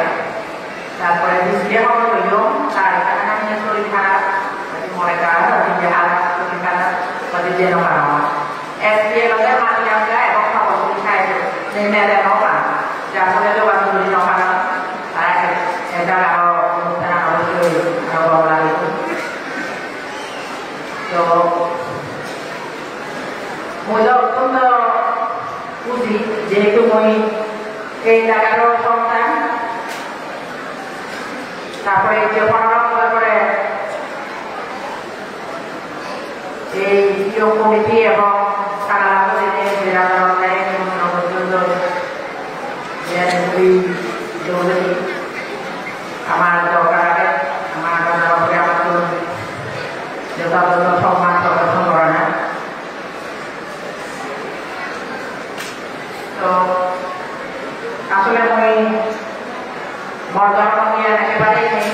তারপরে দিয়ে খবর হইল তার এখানে নিয়ে শরীর খারাপ মনে খারাপ শরীর খারাপ যে নকানো এসপিএ লগে মাটি আমরা এবং খবর খাই মেলে নকা যার ফলে যোগাযোগ নকানো তারা এটা আরো অনুষ্ঠান অবশ্যই আরো ভালো লাগে তো মই অত্যন্ত খুশি যেহেতু মই এই জায়গারও সন্তান তারপরে যে পড়াশোনা করে এই প্রিয় কমিটি এবং সারা আমার দরকার আগে আমার আমার যথাযথ সম্মান প্রদর্শন করে না তো আসলে আমি মর্যাদা নিয়ে একেবারেই নেই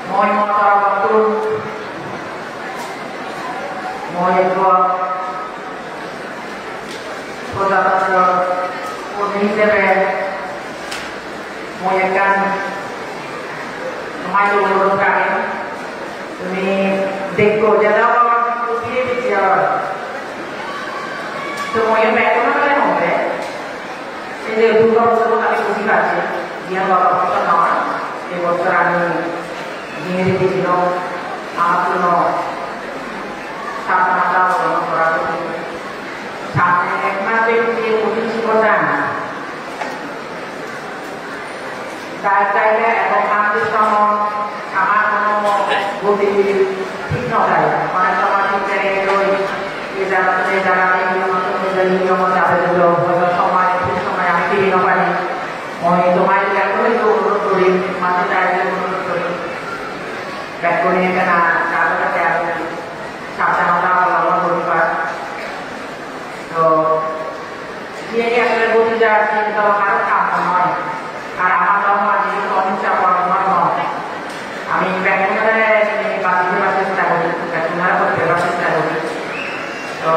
মই মতার বস্তু মই প্রজাতন্ত্র কর্মী হিসেবে মই একখান তোমায় অনুরোধ রাখি তুমি দেখো যারা উঠিয়ে দিচ্ছি আবার তো মই ব্যাকরণে হবে এই যে দুর্গা বছর আমি খুশি পাচ্ছি বিয়ার বাবা বছর নয় এই বছর আমি নিয়ে রেখেছিল আমার জন্য সাবধানতা অবলম্বন করা সামনে একমাত্র যে প্রতিষ্ঠা তার চাইলে এবং আমাদের সময় আমার কোনো গতি ঠিক নয় অনেক সময় ঠিক জায়গায় রই এই জায়গাতে যারা নিয়ম সময় ঠিক সময় আমি ফিরে না পারি মই তোমার ব্যাকরণে অনুরোধ করি মাঝে চাইলে অনুরোধ করি ব্যাকরণে কেনা কারো কাছে আমি সাবধানতা অবলম্বন করি পার তো যে আসলে গতি যাওয়ার চিন্তা কারো কাম নয় আর আমার ধর্ম যেহেতু অহিংসা পরম্পরা নয় আমি ব্যাকরণে বাঁচিতে চেষ্টা করি ব্যাকরণের করতে চেষ্টা করি তো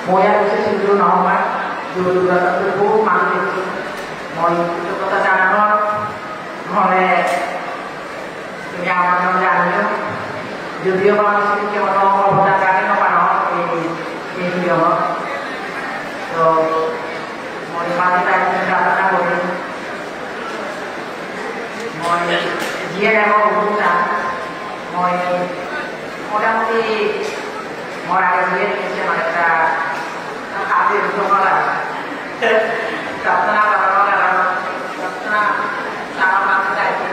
মজার বিশেষ শুধু নহবার দূরদূরান্তের বহু মানুষ দেখছি মই কৃতজ্ঞতা জানানোর হলে তুমি আমার নাম জানিও যদিও মানুষ কেমন অবদান রাখে নপানো এই নিয়ম তো মই মাঝে তাই প্রার্থনা করি মই যিয়ে এবং অনুষ্ঠান মই মোটামুটি মোর আগে দিয়ে নিয়েছে মানে একটা হাতের ঢোকলা প্রার্থনা প্রার্থনা তারা মাঝে চাইছে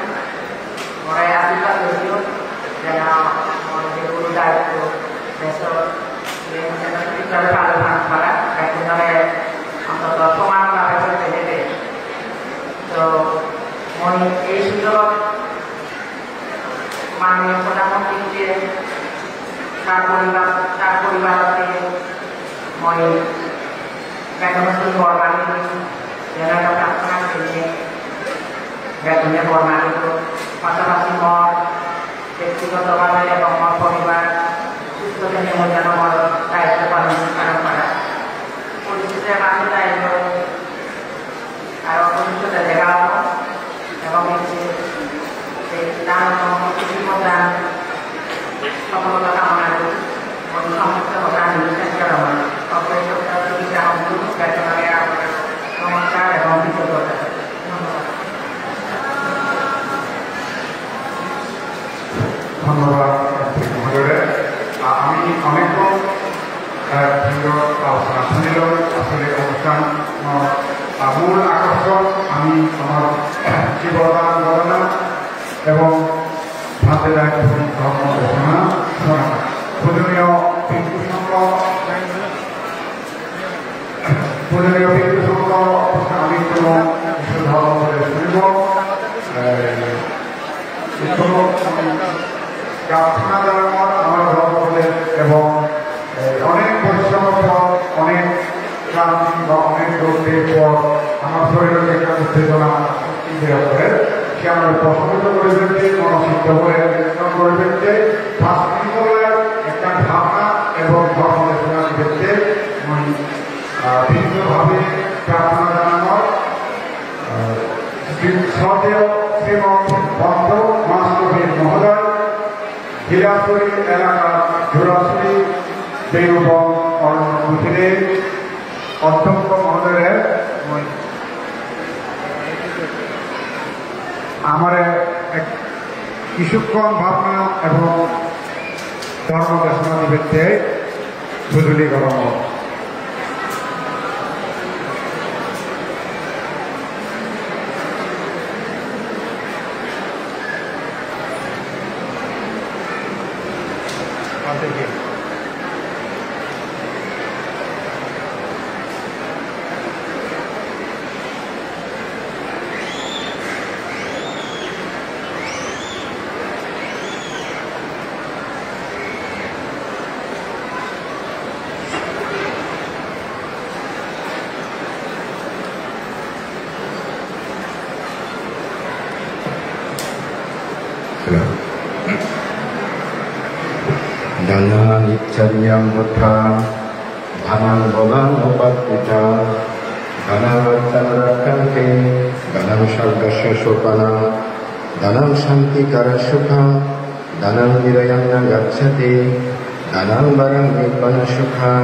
মোরে আশীর্বাদ দিও যেন মোর যে গুরু দায়িত্ব দেশের ভালো ভাগ করা একজনে অন্তত সমানভাবে করতে যেতে তো মই এই সুযোগ মাননীয় প্রধানমন্ত্রীকে তার পরিবারকে মই বেতনের বরবানি যারা প্রার্থনা করেছে বেতনের বরবানি পাশাপাশি মর ব্যক্তিগতভাবে এবং মর পরিবার সুস্থতা নিয়ে যেন মর দায়িত্ব পালন করা পরিস্থিতি মাঝে দায়িত্ব আরো ভবিষ্যতে দেখা হবো এবং দান প্রদান সফলতা কামনা করি সমস্ত কথা নির্দেশ করা হয় নমস্কার এবং কৃতজ্ঞতা ধন্যবাদ আমি অনেকক্ষণ আলোচনা শুনিল আসলে অনুষ্ঠান মূল আকর্ষণ আমি আমার জীবদান গণনা এবং ভাতে ধর্ম ঘোষণা শোনা পূজনীয় পিতৃ সংঘ আমি কোনো ধর্ম বলে শুনিব প্রার্থনা জানানোর আমার ধর্ম বলে এবং অনেক পরিশ্রমের পর অনেক ক্লান্তি বা অনেক দৌড়ের পর আমার শরীরের একটা উত্তেজনা করে সে আমার প্রশমিত করবেন যে মনসিদ্ধ হয়ে করবেন যে শাস্ত্রীয় একটা ভাবনা এবং ধর্মদেশনার ক্ষেত্রে ভিন্নভাবে প্রার্থনা জানানোর শ্রদ্ধেয় শ্রীমন্ত বন্ধ মাস্টবীর মহোদয় হীরাপুরী এলাকার জোড়াশুরি দেববন অরণ্যের অধ্যক্ষ মহোদয়ের আমার কিছুক্ষণ ভাবনা এবং ধর্মদেশনা নিমিত্তে বুঝলি গরম Dhananityanyam mutha dhanam bhavan upatita dhanavatam rakante dhanam shargasya shopana dhanam shantikara sukha dhanam nirayana gacchati dhanam varam nibbana sukha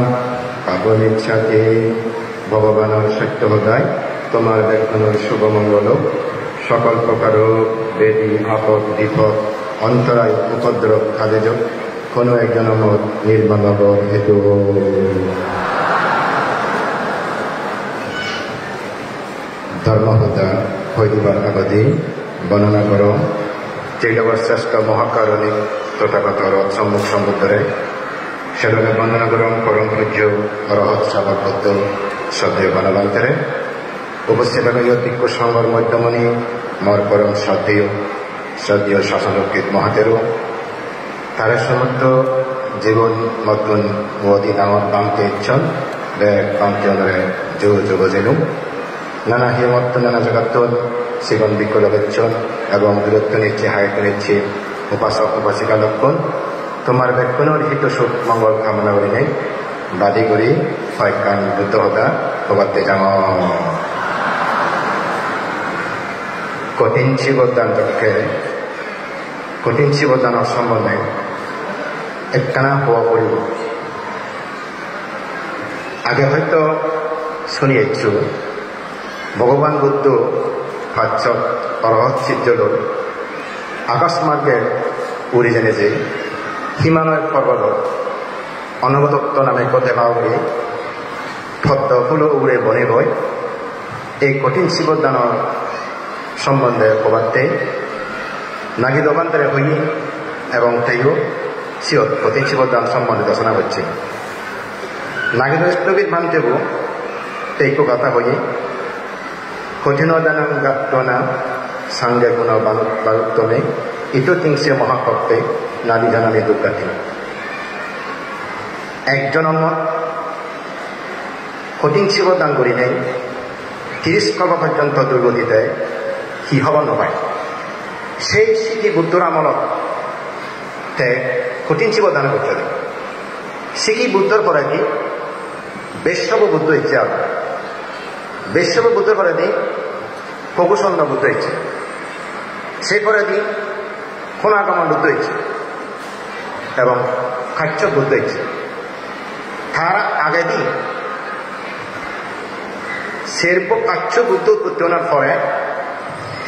pavanichati ভগবানের সত্য হৃদয় তোমার দেখনের শুভমঙ্গল সকল প্রকার বেদি আপদ বিপদ অন্তরায় উপদ্রব কাজে কোনো একজন আমার নির্মাণব হেতু ধর্মহতা হইবার আগদি বর্ণনা কর যেইডবর শ্রেষ্ঠ মহাকারণিক তথাগত রথ সম্মুখ সমুদ্রে সেটাকে বর্ণনা করম পরম পূজ্য রহত সাবদ্ধ শ্রদ্ধেয় বনবান্তরে উপস্থিত দিক্ষ সংঘর মধ্যমণি মর পরম শ্রদ্ধেয় শাসনরক্ষিত মহাতেরও তার সমস্ত জীবন মতন অতি ডাঙর বাংকে ইচ্ছন বাংকে অনরে যোগ যোগ জেনু নানা হিমত্ব নানা জগত্তন সেবন বিকলবেচ্ছন এবং দূরত্ব নিচ্ছে হায়ত্ব নিচ্ছে উপাসক উপাসিকা লক্ষণ তোমার ব্যাকুণর হিত সুখ মঙ্গল কামনা করি নেই বাদী করি হয় কান বুদ্ধ হতা হবাতে যাম কঠিন শিবদান চক্ষে কঠিন শিবদানের সম্বন্ধে একখানা হওয়া পড়িব আগে হয়তো শুনিয়েছু ভগবান বুদ্ধ ভাষ্য অরহত সিদ্ধল আকাশমার্গে উড়ি জেনে যে হিমালয় পর্বত অনবদত্ত নামে কথা পাওয়া পদ্ম ফুল উড়ে বনে বয় এই কঠিন শিবদানের সম্বন্ধে প্রবাদে নাগি দোকান্তরে হই এবং তাইও শিওর কঠিন শিবদান সম্বন্ধে দর্শনা হচ্ছে নাগিদ স্থগিত ভান্তেব তেইকো কথা হই কঠিন দানাং গাত্তনা সাঙ্গে গুণ বারুত্তমে ইটো তিংসে মহাকপ্পে নারী জানানি দুর্গাতি একজন কঠিন শিবদান করি নেই 30 কল্প পর্যন্ত দুর্গতিতে কি হব নপায় সেই সিদ্ধি বুদ্ধর আমলত কঠিন শিবদান করতে দেয় সিকি বুদ্ধর পরে দি বৈষ্ণব বুদ্ধ ইচ্ছে আর বৈষ্ণব বুদ্ধর পরে দি ফগুসন্দ বুদ্ধ ইচ্ছে সেই পরে দি খোনাগমন বুদ্ধ ইচ্ছে এবং কাচ্য বুদ্ধ ইচ্ছে তার আগে দি সেরপ কাচ্য বুদ্ধ উৎপত্তি হওয়ার পরে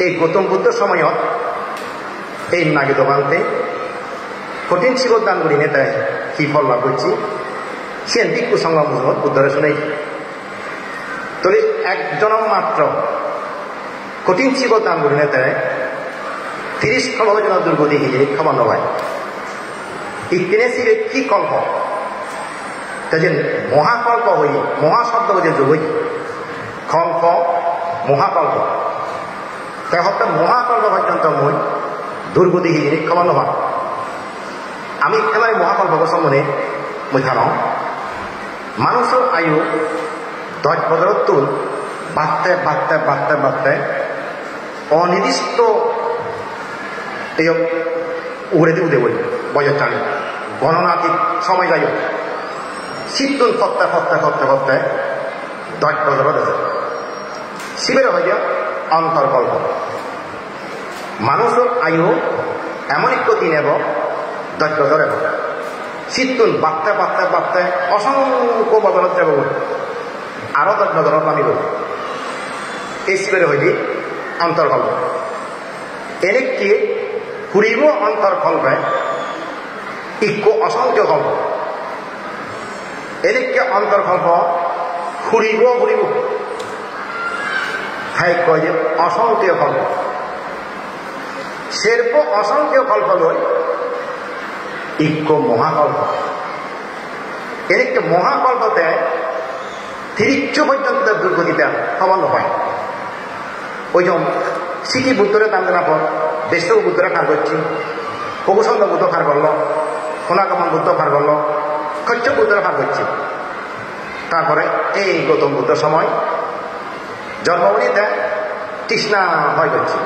এই গৌতম বুদ্ধ সময়ত এই নাগি দোকানতে কঠিন শিবদান করি নেতায় কি ফল লাভ করছি সে ভিক্ষু সংগ্রাম মুজমত বুদ্ধরে শুনেই তবে একজন মাত্র কঠিন শিবদান করি নেতায় 30 কল্প জন দুর্গতি হিয়ে খাবার নয় ইতিনে শিবে কি কল্প যে মহাকল্প হই মহাশব্দ যে যোগই কল্প মহাকল্প তাই হত্যা মহাকল্প পর্যন্ত মই দুর্গতি হিয়ে খাবার নয় আমি একেবারে মহাকল্প সম্বন্ধে মই জানো মানুষের আয়ু দশ বছরের তুল বাড়তে বাড়তে বাড়তে বাড়তে অনির্দিষ্ট এই উড়ে উদে বই বয়স টানি গণনাতীত সময় যাই শীতল করতে করতে করতে করতে 10 বছর আছে শিবের হয়ে যায় অন্তর্কল্প মানুষের আয়ু এমন একটু দিন এব 10 বছর এব শীতল বাড়তে বাড়তে বাড়তে অসংখ্য বছর যাব আরো 10 বছর নামিব এই শিবের হয়ে যায় অন্তর্কল্প এনেকি ঘুরিব অন্তর্কল্পে ইকো অসংখ্য কল্প এনেকে অন্তর্কল্প ঘুরিব ঘুরিব হাই কয় যে অসংখ্য কল্প সেরপ অসংখ্য কল্প লই ইকো মহাকল্প এনেকে মহাকল্পতে তিরিচ্ছ পর্যন্ত দুর্গতিতে সমান হয় ওই যে সিকি বুদ্ধরে টানতে না পর দেশ বুদ্ধরে খার করছি প্রভুসন্দ বুদ্ধ খার করল সোনাগমন বুদ্ধ খার করল খচ্চ বুদ্ধরে খার করছি তারপরে এই গৌতম বুদ্ধ সময় জন্মভূমিতে তৃষ্ণা হয় করছে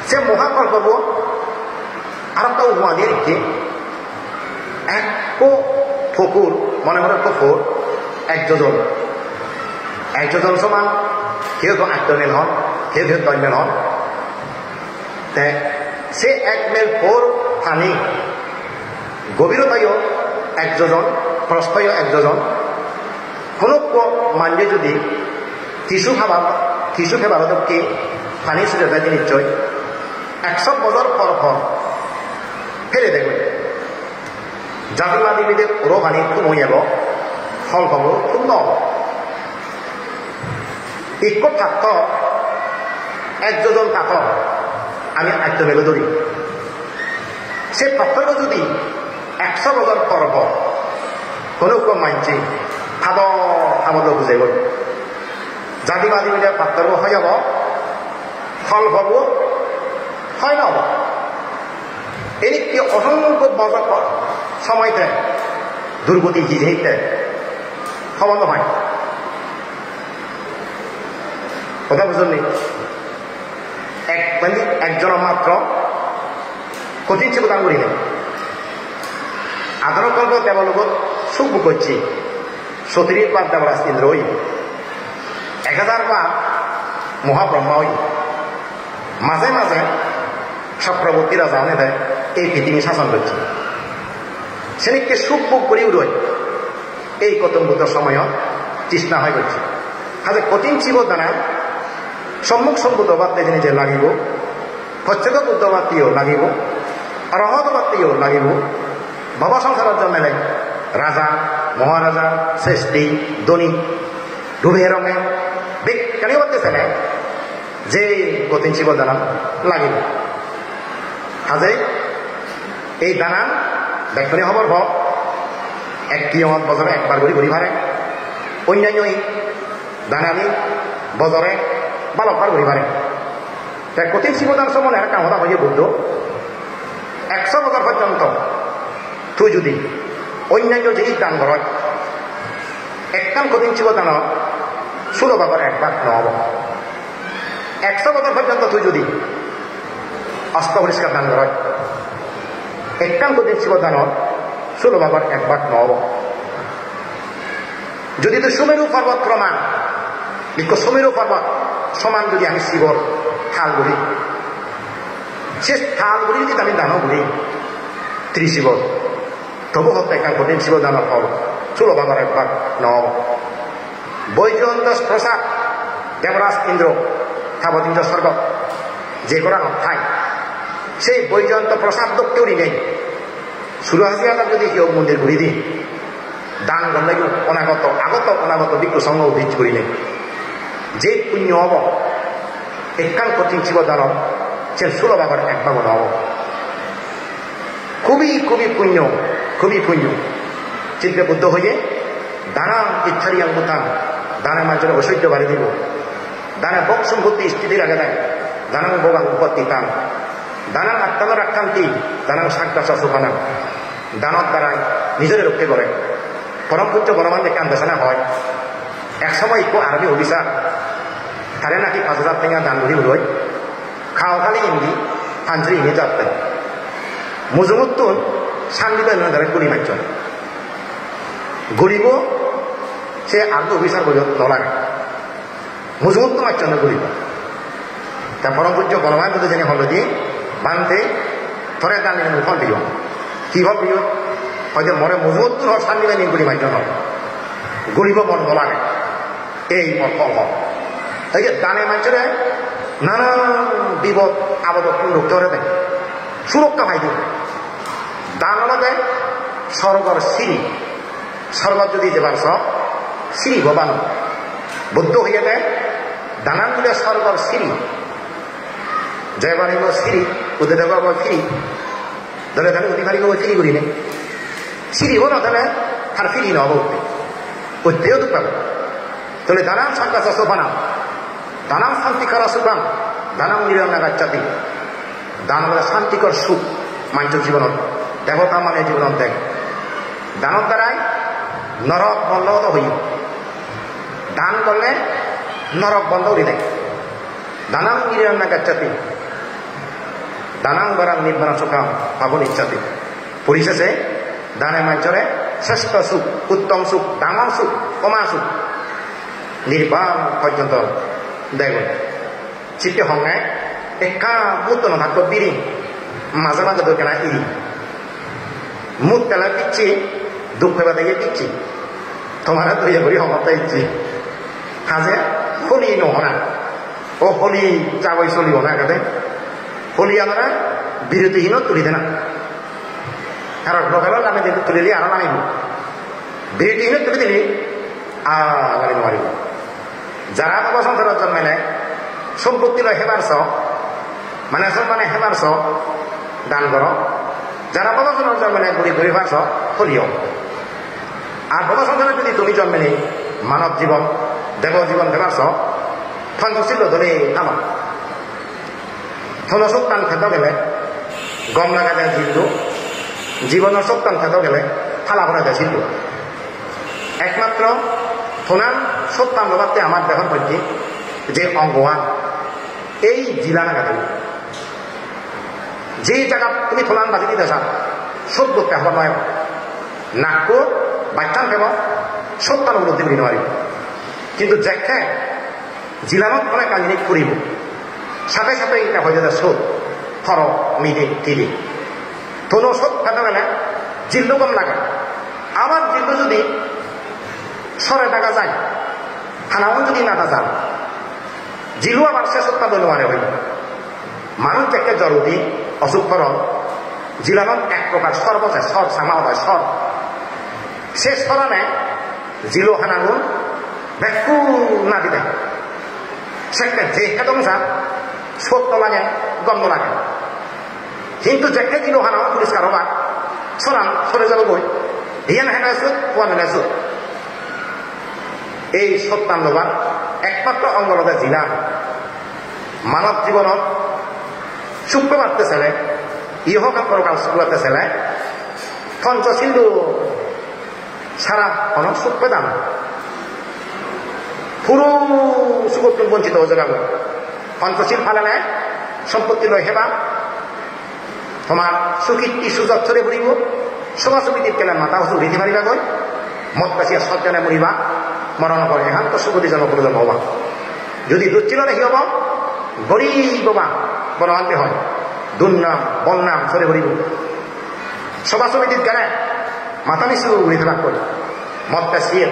সে মহাকল্প আর একটা উপমা দিয়ে রেখে এক ফকুর মনে মনে ফকুর এক যোজন সমান কেউ তো 8 মেল হন কেউ 10 মেল হন সে 1 মেল ফোর পানি গভীরতায়ও 1 যোজন প্রস্থয় 1 যোজন কোনো মানবে যদি কিছু খাবার কি পানি ছেড়ে দেয় নিশ্চয় 100 বছর পর ফেলে দেখবে জাতিবাদীদের পুরো পানি খুব হয়ে যাব ফল পাব খুব ন একটু থাকত 1 যোজন পাথর আমি 8 মেলে ধরি সে পাথরও যদি 100 বছর পর কোনো মানছি খাবার বুঝাইব জাতিবাদী মিডিয়া পাথর হয়ে যাব ফল পাব হয় না এদিকে অসংখ্য বছর সময়তে দুর্গতি জিঝেইতে সমানো হয় কথা বুঝলি একজন মাত্র কঠিন চেপদান করি নেই আধার কল্প দেবলোকত সুখ করছি 70 পাত দেবরাজ ইন্দ্র হই 1000 পাত মহাব্রহ্মা হই মাঝে মাঝে চক্রবর্তী রাজা আনে দেয় এই পৃথিবী শাসন করছে সেদিকে সুখ বুক করি উড়োয় এই গৌতম বুদ্ধর সময় তৃষ্ণা হয়ে করছে হাতে কঠিন শিব দানায় সম্মুখ সম্বুদ্ধবাদে নিজে লাগিব প্রত্যেক বুদ্ধবাদীও লাগিব রহতবাদীও লাগিব ভব সংসারের জন্য রাজা মহারাজা শ্রেষ্ঠী ধনী ডুবে রঙে কেন বলতেছে না যে কঠিন শিব দানা লাগিব হাজে এই দানা দেখনি খবর হোক 1 কিয়মত বছরে একবার করে ঘুরি ভারে অন্যান্য দানানি বছরে বালকবার ঘুরি ভারে কঠিন শিবদান সময় কাম হতা হয়ে বুদ্ধ 100 বছর পর্যন্ত তুই যদি অন্যান্য জিনিস দান কর একখান কঠিন শিবদান 16 ভাগের 1 ভাগ নহব 100 বছর পর্যন্ত তুই যদি অস্ত পরিষ্কার দান কর একখান কঠিন শিবদান 16 ভাগের 1 ভাগ নহব যদি তুই সুমেরু পর্বত প্রমাণ সুমেরু পর্বত সমান যদি আমি শিবর থাল বলি সে থাল বলি যদি আমি দানও বলি 30 শিবর তবু হত্যা একখান কঠিন শিব দানব হব 16 ভাগের 1 ভাগ নহব বৈজয়ন্ত প্রসাদ দেবরাজ ইন্দ্র থাবতীন্দ্র স্বর্গ যে করা নথায় সেই বৈজয়ন্ত প্রসাদ কেউরি নেই শুরু হাসিয়াটা যদি কেউ মন্দির ঘুরি দিই দান করলে অনাগত বিক্ষু সঙ্গ উদ্ভিদ করি নেই যে পুণ্য হব একখান কঠিন শিব দানব সে 16 ভাগের 1 ভাগ নহব খুবই পুণ্য চিন্তা বুদ্ধ হয়ে দানা ইচ্ছারিয়াং বুতান দানা মানুষের ঐশ্বর্য বাড়ি দিব দানা ভোগ সম্পত্তি স্থিতি লাগে দেয় দানাং ভোগাং উপত্তি টান দানাং আত্মানোর আক্রান্তি দানাং সাক্ষা সুখানা দানত দ্বারা নিজের রক্ষে করে পরম পুত্র বনবান্ধে কান দেশানা হয় এক সময় ইকো আর্মি অফিসার তারে নাকি 5,000 টাকা দান করি রই খাওয়া খালি ইন্দি ফাঞ্চরি ইনি যাতে মুজুমুত্তুন সান্দিতে ধরে গুলি মারছ গরিব সে আর্মি অফিসার নলাগে মুজুমুত্তু মারছ না গরিব তা পরম পূজ্য বলবান বুদ্ধ জানি হল দিয়ে বানতে ধরে দান ফল দিও কি হল দিও হয়তো মরে মুজুমুত্তুন হল সান্দিতে নিয়ে গুলি মারছ হল গরিব মন নলাগে এই ফল হল এই যে দানে মারছে নানা বিপদ আবদ রুখতে হরে দেয় সুরক্ষা পাই দিবে দান হলে স্বর্গর সিঁড়ি স্বর্গ যদি যাবার সব সিঁড়ি ভবান বুদ্ধ হইয়া দেয় দানান দিলে স্বর্গর সিঁড়ি জয়বার হইব সিঁড়ি উদয় দেব ফিরি ধরে ধরে উনি ফারি ফিরি করি নেই সিঁড়ি হো না তাহলে আর ফিরি না উঠতে উঠতেও তো পাবে তাহলে দানান সংখ্যা সোফানাম দানাম শান্তিকর সুখাম দানাম নিরনাগাচ্ছাতি দান বলে শান্তিকর সুখ মানুষের জীবনত দেবতা মানে জীবনত দেখ দানের দ্বারাই নরক বন্ধ হই দান করলে নরক বন্ধ হয়ে দেয় দানাম নিরনাগাচ্ছাতি দানাম বরাম নির্বাণ সুখাম ভাবন ইচ্ছাতি পরিশেষে দানের মাধ্যমে শ্রেষ্ঠ সুখ উত্তম সুখ ডাঙর সুখ কমা সুখ নির্বাণ পর্যন্ত দেখুন চিত্তে হঙ্গে একা মুত না থাকতো বিড়ি মাঝে মাঝে দোকে না ইরি মুখ তেলা দিচ্ছি দুঃখ বাদাইয়ে দিচ্ছি তোমার তৈরি করি হমতা ইচ্ছি হাজে হলি নহনা ও হলি চাবই চলিব না কাতে হলি আমরা বিরতিহীন তুলিতে না কারণ লোকাল আমি তুলিলি আরো নামিব বিরতিহীন তুলি দিলি গাড়ি মারিব যারা বাবা সংসারের জন্মে নেয় সম্পত্তি লয় হেবার মানে মানে হেবার দান কর যারা বাবা সংসারের জন্মে নেয় ঘুরি ঘুরি ভাস হলিও আর বাবা সংসারে যদি তুমি জন্মে নেই মানব জীবন দেব জীবন হেবার পঞ্চশীল ধরে আমার থন সত্যান খেতে গেলে গম লাগাতে জিন্দু জীবনের সত্যান খেতে গেলে থালা ভরাতে জিন্দু একমাত্র থনান সত্যান বাবাতে আমার দেহর মধ্যে যে অঙ্গওয়ান এই জিলা লাগাতে যে জায়গা তুমি থনান বাজি দিতে চাও সত্য পেহব নয় নাকো বাচ্চান পেব সত্যান উপলব্ধি করি নোৱাৰি কিন্তু যেখে জিলানত ফলে কাহিনী ফুরিব সাথে সাথে এটা হয়ে যায় সোধ থর মিডে তিলি থনো সোধ ফেলে গেলে জিল্লু কম লাগে আমার জিল্লু যদি সরে দেখা যায় থানাও যদি না যান জিলু আবার শেষ উৎপাদন নোয়ারে হইল মানুষ দেখে জরুরি অসুখ করণ জিলানত এক প্রকার সর বসে সর সামা হয় সর সে সরানে জিলো হানাগুন ব্যাকু না দিতে সেখানে যে হেদংসা সত্য লাগে গন্ধ লাগে কিন্তু যেখানে জিলো হানাও পরিষ্কার হবা সরান সরে যাব বই হিয়ান হেনা সুদ পোয়ান হেনা সুদ এই সত্যান্নবার একমাত্র অঙ্গলতা জিলা মানব জীবনত সুখ মারতে ছেলে ইহকাল পরকাল সুখ মারতে ছেলে পঞ্চশীলু সারা অনেক সুখ পেতাম পুরো সুখতুন বঞ্চিত হয়ে যাবে পঞ্চশীল ফালালে সম্পত্তি লয় হেবা তোমার সুখী সুযোগ ছড়ে পড়িব সমাজসমিতির কেলে মাথা উঁচু রেখে মারিবা গই মত কাছিয়া সজ্জনে মরিবা মরণ করে এখান্ত সুখতি জনপ্রজন হবা যদি দুচ্ছিল দেখি হব গরিব বা বনহান্তে হয় দুর্নাম বন্যাম ছড়ে পড়িব সমাজসমিতির কেলে মাথা নিচু রেখে লাভ করি মত কাছিয়ে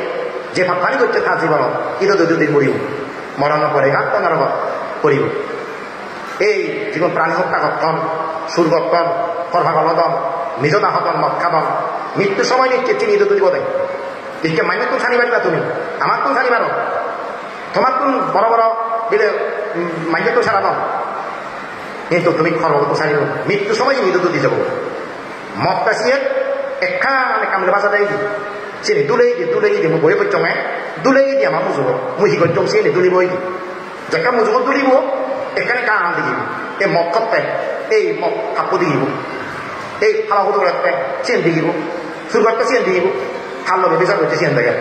যে ফাঁকানি করছে তার জীবনত ইতো দুদিন মরিব মরণ করে এখান্ত নরক করিব এই জীবন প্রাণী হত্যা কর্তন সুর কর্তন কর্ভাগলদন নিজতা হতন মদ খাদন মৃত্যু সময় নিচ্ছে চিনি তো দিব দেয় ইকে মাইনে তো ছানি পারিবা তুমি আমার তো ছানি পারো তোমার তো বড় বড় দিলে মাইনে তো ছাড়া দাও কিন্তু তুমি খরগত ছাড়ি মৃত্যু সময় নিজ তো দিয়ে যাব মদ কাছিয়ে একখানে কামলে বাসা দেয় চিনি দুলেই দিয়ে মই বই পর্যমে দুলেই দিয়ে আমার মুজুব মুহি করছম চিনি দুলিব যেকা মুজুব দুলিব এখানে কাম দিব এই মদ খতে এই মদ কাপু দিব এই ফালা হতো চেন দিব সুর করতে চেন দিব ভাল লগে বিচার করতে চেন দেখে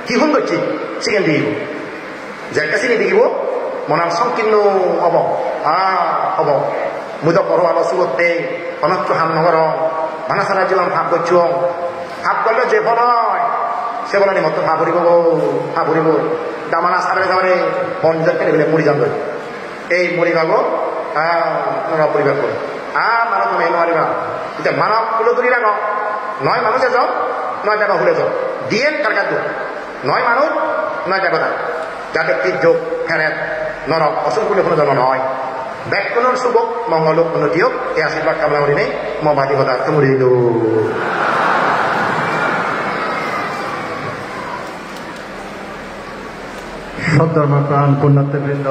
কিহুন গৈছি চিকেন দিব জেকা চিনি দেখিব মনার সংকীর্ণ হব হব মুদ করো আলো সুগতে অনন্ত হাম নগর ভাঙা সারা জিলাম হাফ করছো হাফ করলে যে ফল হয় সে বলে মতো হা ভরিব দামানা সারে যাবে পঞ্চায়েত কেটে বলে মুড়ি যাবে এই মুড়ি খাবো পরিবার করো মানুষ তুমি নোৱাৰিবা এতিয়া মানৱ কুলো ধৰি ৰাখ নয় মানুষে যাও নয় টাকা ভুলে যাও দিয়ে কারকার নয় মানুষ নয় টাকা যাতে কি যোগ ফেরেত নরক অসংকুলে কোনো জন্ম নয় ব্যাকুণর শুভক মঙ্গল উন্নতি হোক এই আশীর্বাদ কামনা করি নেই মবাদী কথা তুমি দিল সদ্ধর্ম প্রাণ পুণ্যার্থীবৃন্দ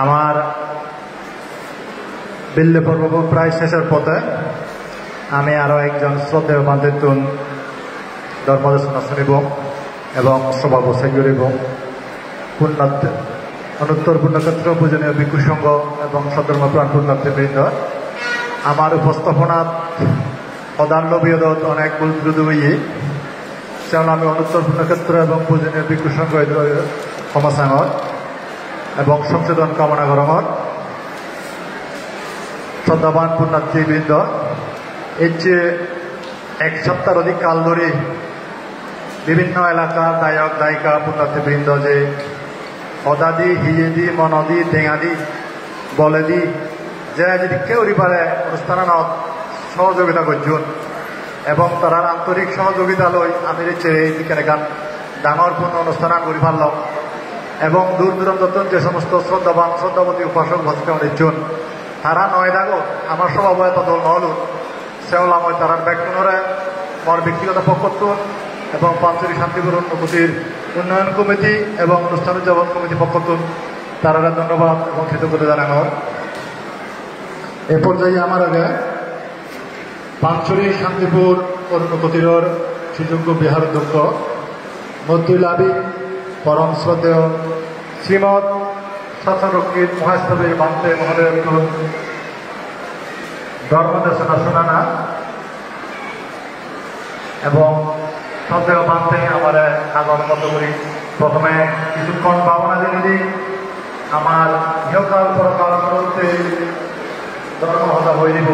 আমার বিল্লে পর্ব প্রায় শেষের পথে আমি আরো একজন শ্রদ্ধেয় বান্ধবীতুন ধর্মদর্শনা শুনিব এবং সভা বসাই করিব পুণ্যার্থী অনুত্তর পুণ্যক্ষেত্র পূজনীয় ভিক্ষু সংঘ এবং সদ্ধর্ম প্রাণ পুণ্যার্থীবৃন্দ আমার উপস্থাপনাত অদান্য বিয়দত অনেক ভুল ত্রুটি হইয়ে যেমন আমি অনুত্তর পুণ্যক্ষেত্র এবং পূজনীয় ভিক্ষু সংঘ ক্ষমাসাঙর এবং সংশোধন কামনা করমত শ্রদ্ধাবান পুণ্যার্থীবৃন্দ এর যে এক সপ্তাহ অধিক কাল ধরে বিভিন্ন এলাকার দায়ক দায়িকা পুণ্যার্থীবৃন্দ যে অদাদি হিয়েদি মনদি টেঙাদি বলেদি যে যদি কেউ পারে অনুষ্ঠানত সহযোগিতা করছুন এবং তার আন্তরিক সহযোগিতা লই আমি এইখানে গান ডাঙর পূর্ণ অনুষ্ঠান করে পারলাম এবং দূর দূরান্ত যে সমস্ত শ্রদ্ধাবান শ্রদ্ধাবতী উপাসক ভক্তগণ দিচ্ছুন তারা নয় দাগো আমার স্বভাব দল নহল সেওলা মই তার ব্যক্তিরে মোর ব্যক্তিগত পক্ষতুন এবং পাঞ্চরী শান্তিপুর উন্নতির উন্নয়ন কমিটি এবং অনুষ্ঠান উদযাপন কমিটি পক্ষতুন তারা ধন্যবাদ এবং কৃতজ্ঞতা জানানোর এ পর্যায়ে আমার আগে পাঞ্চরী শান্তিপুর উন্নতির সুযোগ্য বিহার অধ্যক্ষ মধ্যলাভী পরম শ্রদ্ধেয় শ্রীমৎ সচরক্ষিত মহাস্তবীর বান্তে মহোদয় ধর্মদেশনা শোনানা এবং শ্রদ্ধেয় বান্তে আমার আগর মতো করি প্রথমে কিছুক্ষণ ভাবনা যদি আমার ইহকাল পরকাল করতে ধর্ম হতা হয়ে দিব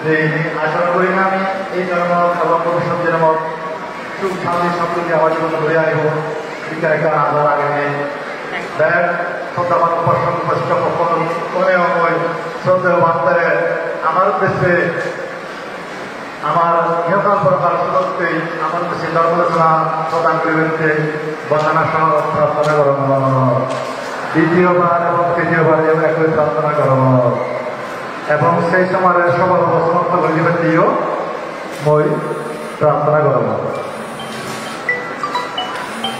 যে আশা করি না আমি এই ধর্ম এবং ভবিষ্যৎ জন্ম সুখ শান্তি সম্প্রতি আমার জীবনে ধরে আসব ঠিক একটা আধার আগে নেই দেখ শ্রদ্ধাবান উপাসক উপাসিত পক্ষ করে শ্রদ্ধেয় বান্তারে আমার উদ্দেশ্যে আমার ইহকাল পরকাল সুরক্ষেই আমার উদ্দেশ্যে ধর্মদেশনা প্রদান করিবে বন্দনা সহ প্রার্থনা করব দ্বিতীয়বার এবং তৃতীয়বার একই প্রার্থনা করব এবং সেই সময় সবার অবসমর্থ করিবে দিও মই প্রার্থনা করব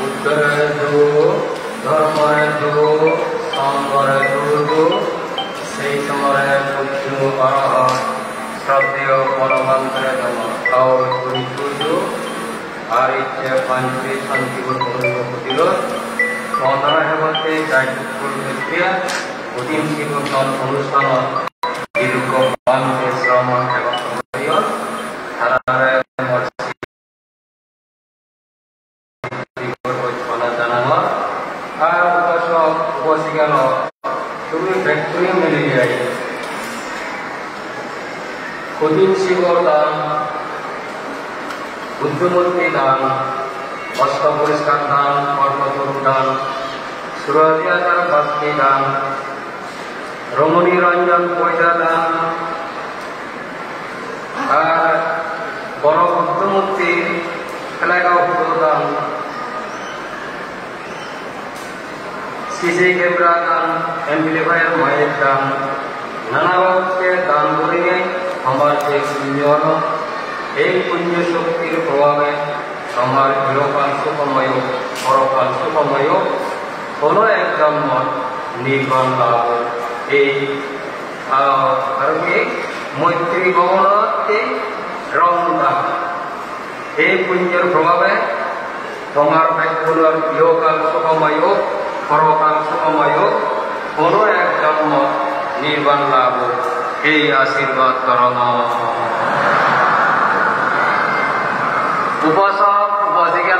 উত্তরে ধর্মরে সংবরে সেই সময় শ্রদ্ধেয় পরমান্তরে আর ইচ্ছে পাঞ্চে শান্তিপুর প্রতিরোধ বন্দনা হেবতে গায়কপুর মিত্রিয়া অধীন শিক্ষণ অনুষ্ঠান দীর্ঘ শ্রম এবং জানানো আর উপাসক উপাসিকান তুমি ব্যক্তি মিলে যায় অধীন শিবর দান বুদ্ধমূর্তি দান অষ্ট পরিষ্কার দান কর্মতরু দান সুরাধিয়াচার বাস্তি দান রমণী রঞ্জন পয়সা দান আর বড় বুদ্ধমূর্তি এলাকা দান সিসি ক্যামেরা দান এমপ্লিফায়ার মায়ের দান নানাভাবে দান করিয়ে আমার যে পুণ্য এই পুণ্য শক্তির প্রভাবে আমার গৃহকাল সুখময় পরকাল সুখময় কোনো এক জন্ম নির্বাণ লাভ এই আর কি মৈত্রী ভবনতে রং দান এই পুণ্যের প্রভাবে তোমার ব্যক্তির গৃহকাল সুখময় পরকাল সুখময় কোনো এক জন্ম নির্বাণ লাভ এই আশীর্বাদ করণ উপাসক উপাসিকা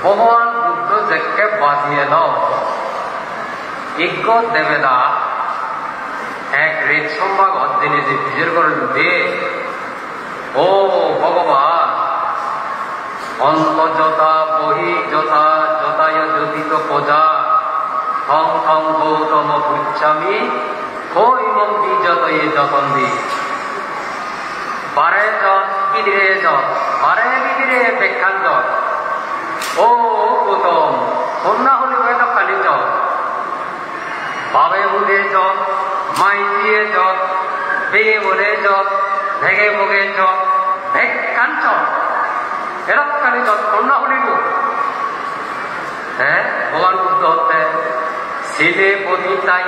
ভগবান বুদ্ধ যেকে বাজিয়ে দাও ইজ্ঞ দেবেদা এক রেত সম্ভাগত যিনি যে বিজের করেন দে ও ভগবান অন্তর্যথা বহি যথা যথায় যদিত প্রজা থং থং গৌতম পুচ্ছামি কৈমং বিজতয়ে যতন্দি বারে যত বিদিরে যত বারে বিদিরে ব্যাখ্যান যত ও গৌতম কন্যা হলে হয়তো খালি যত বাবে মুগে যত মাই দিয়ে যত বেগে বলে যত ভেগে মুগে যত ব্যাখ্যান যত এরক খালি যত কন্যা হলিব হ্যাঁ ভগবান বুদ্ধ হতে সিলে পতিতায়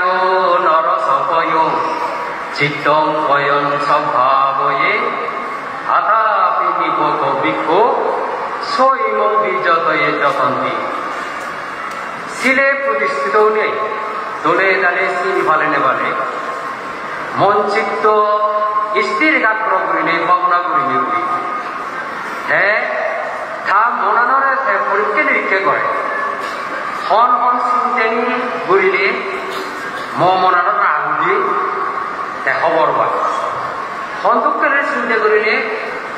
নর সপয় চিত্তং বয়ন স্বভাবয়ে আথাপি নিপক বিক্ষো সৈমং বিজতয়ে যতন্তি সিলে প্রতিষ্ঠিত নেই দোলে দালে সিল ভালে নেবালে মন চিত্ত স্থির একাগ্র করিলে ভাবনা করিলে উঠি হ্যাঁ তা মনানরে পরীক্ষা নিরীক্ষা করে হন হন চিন্তানি ঘুরিলে মনানত আগুলি খবর পায় সন্তোষেৰে চিন্তা কৰিলে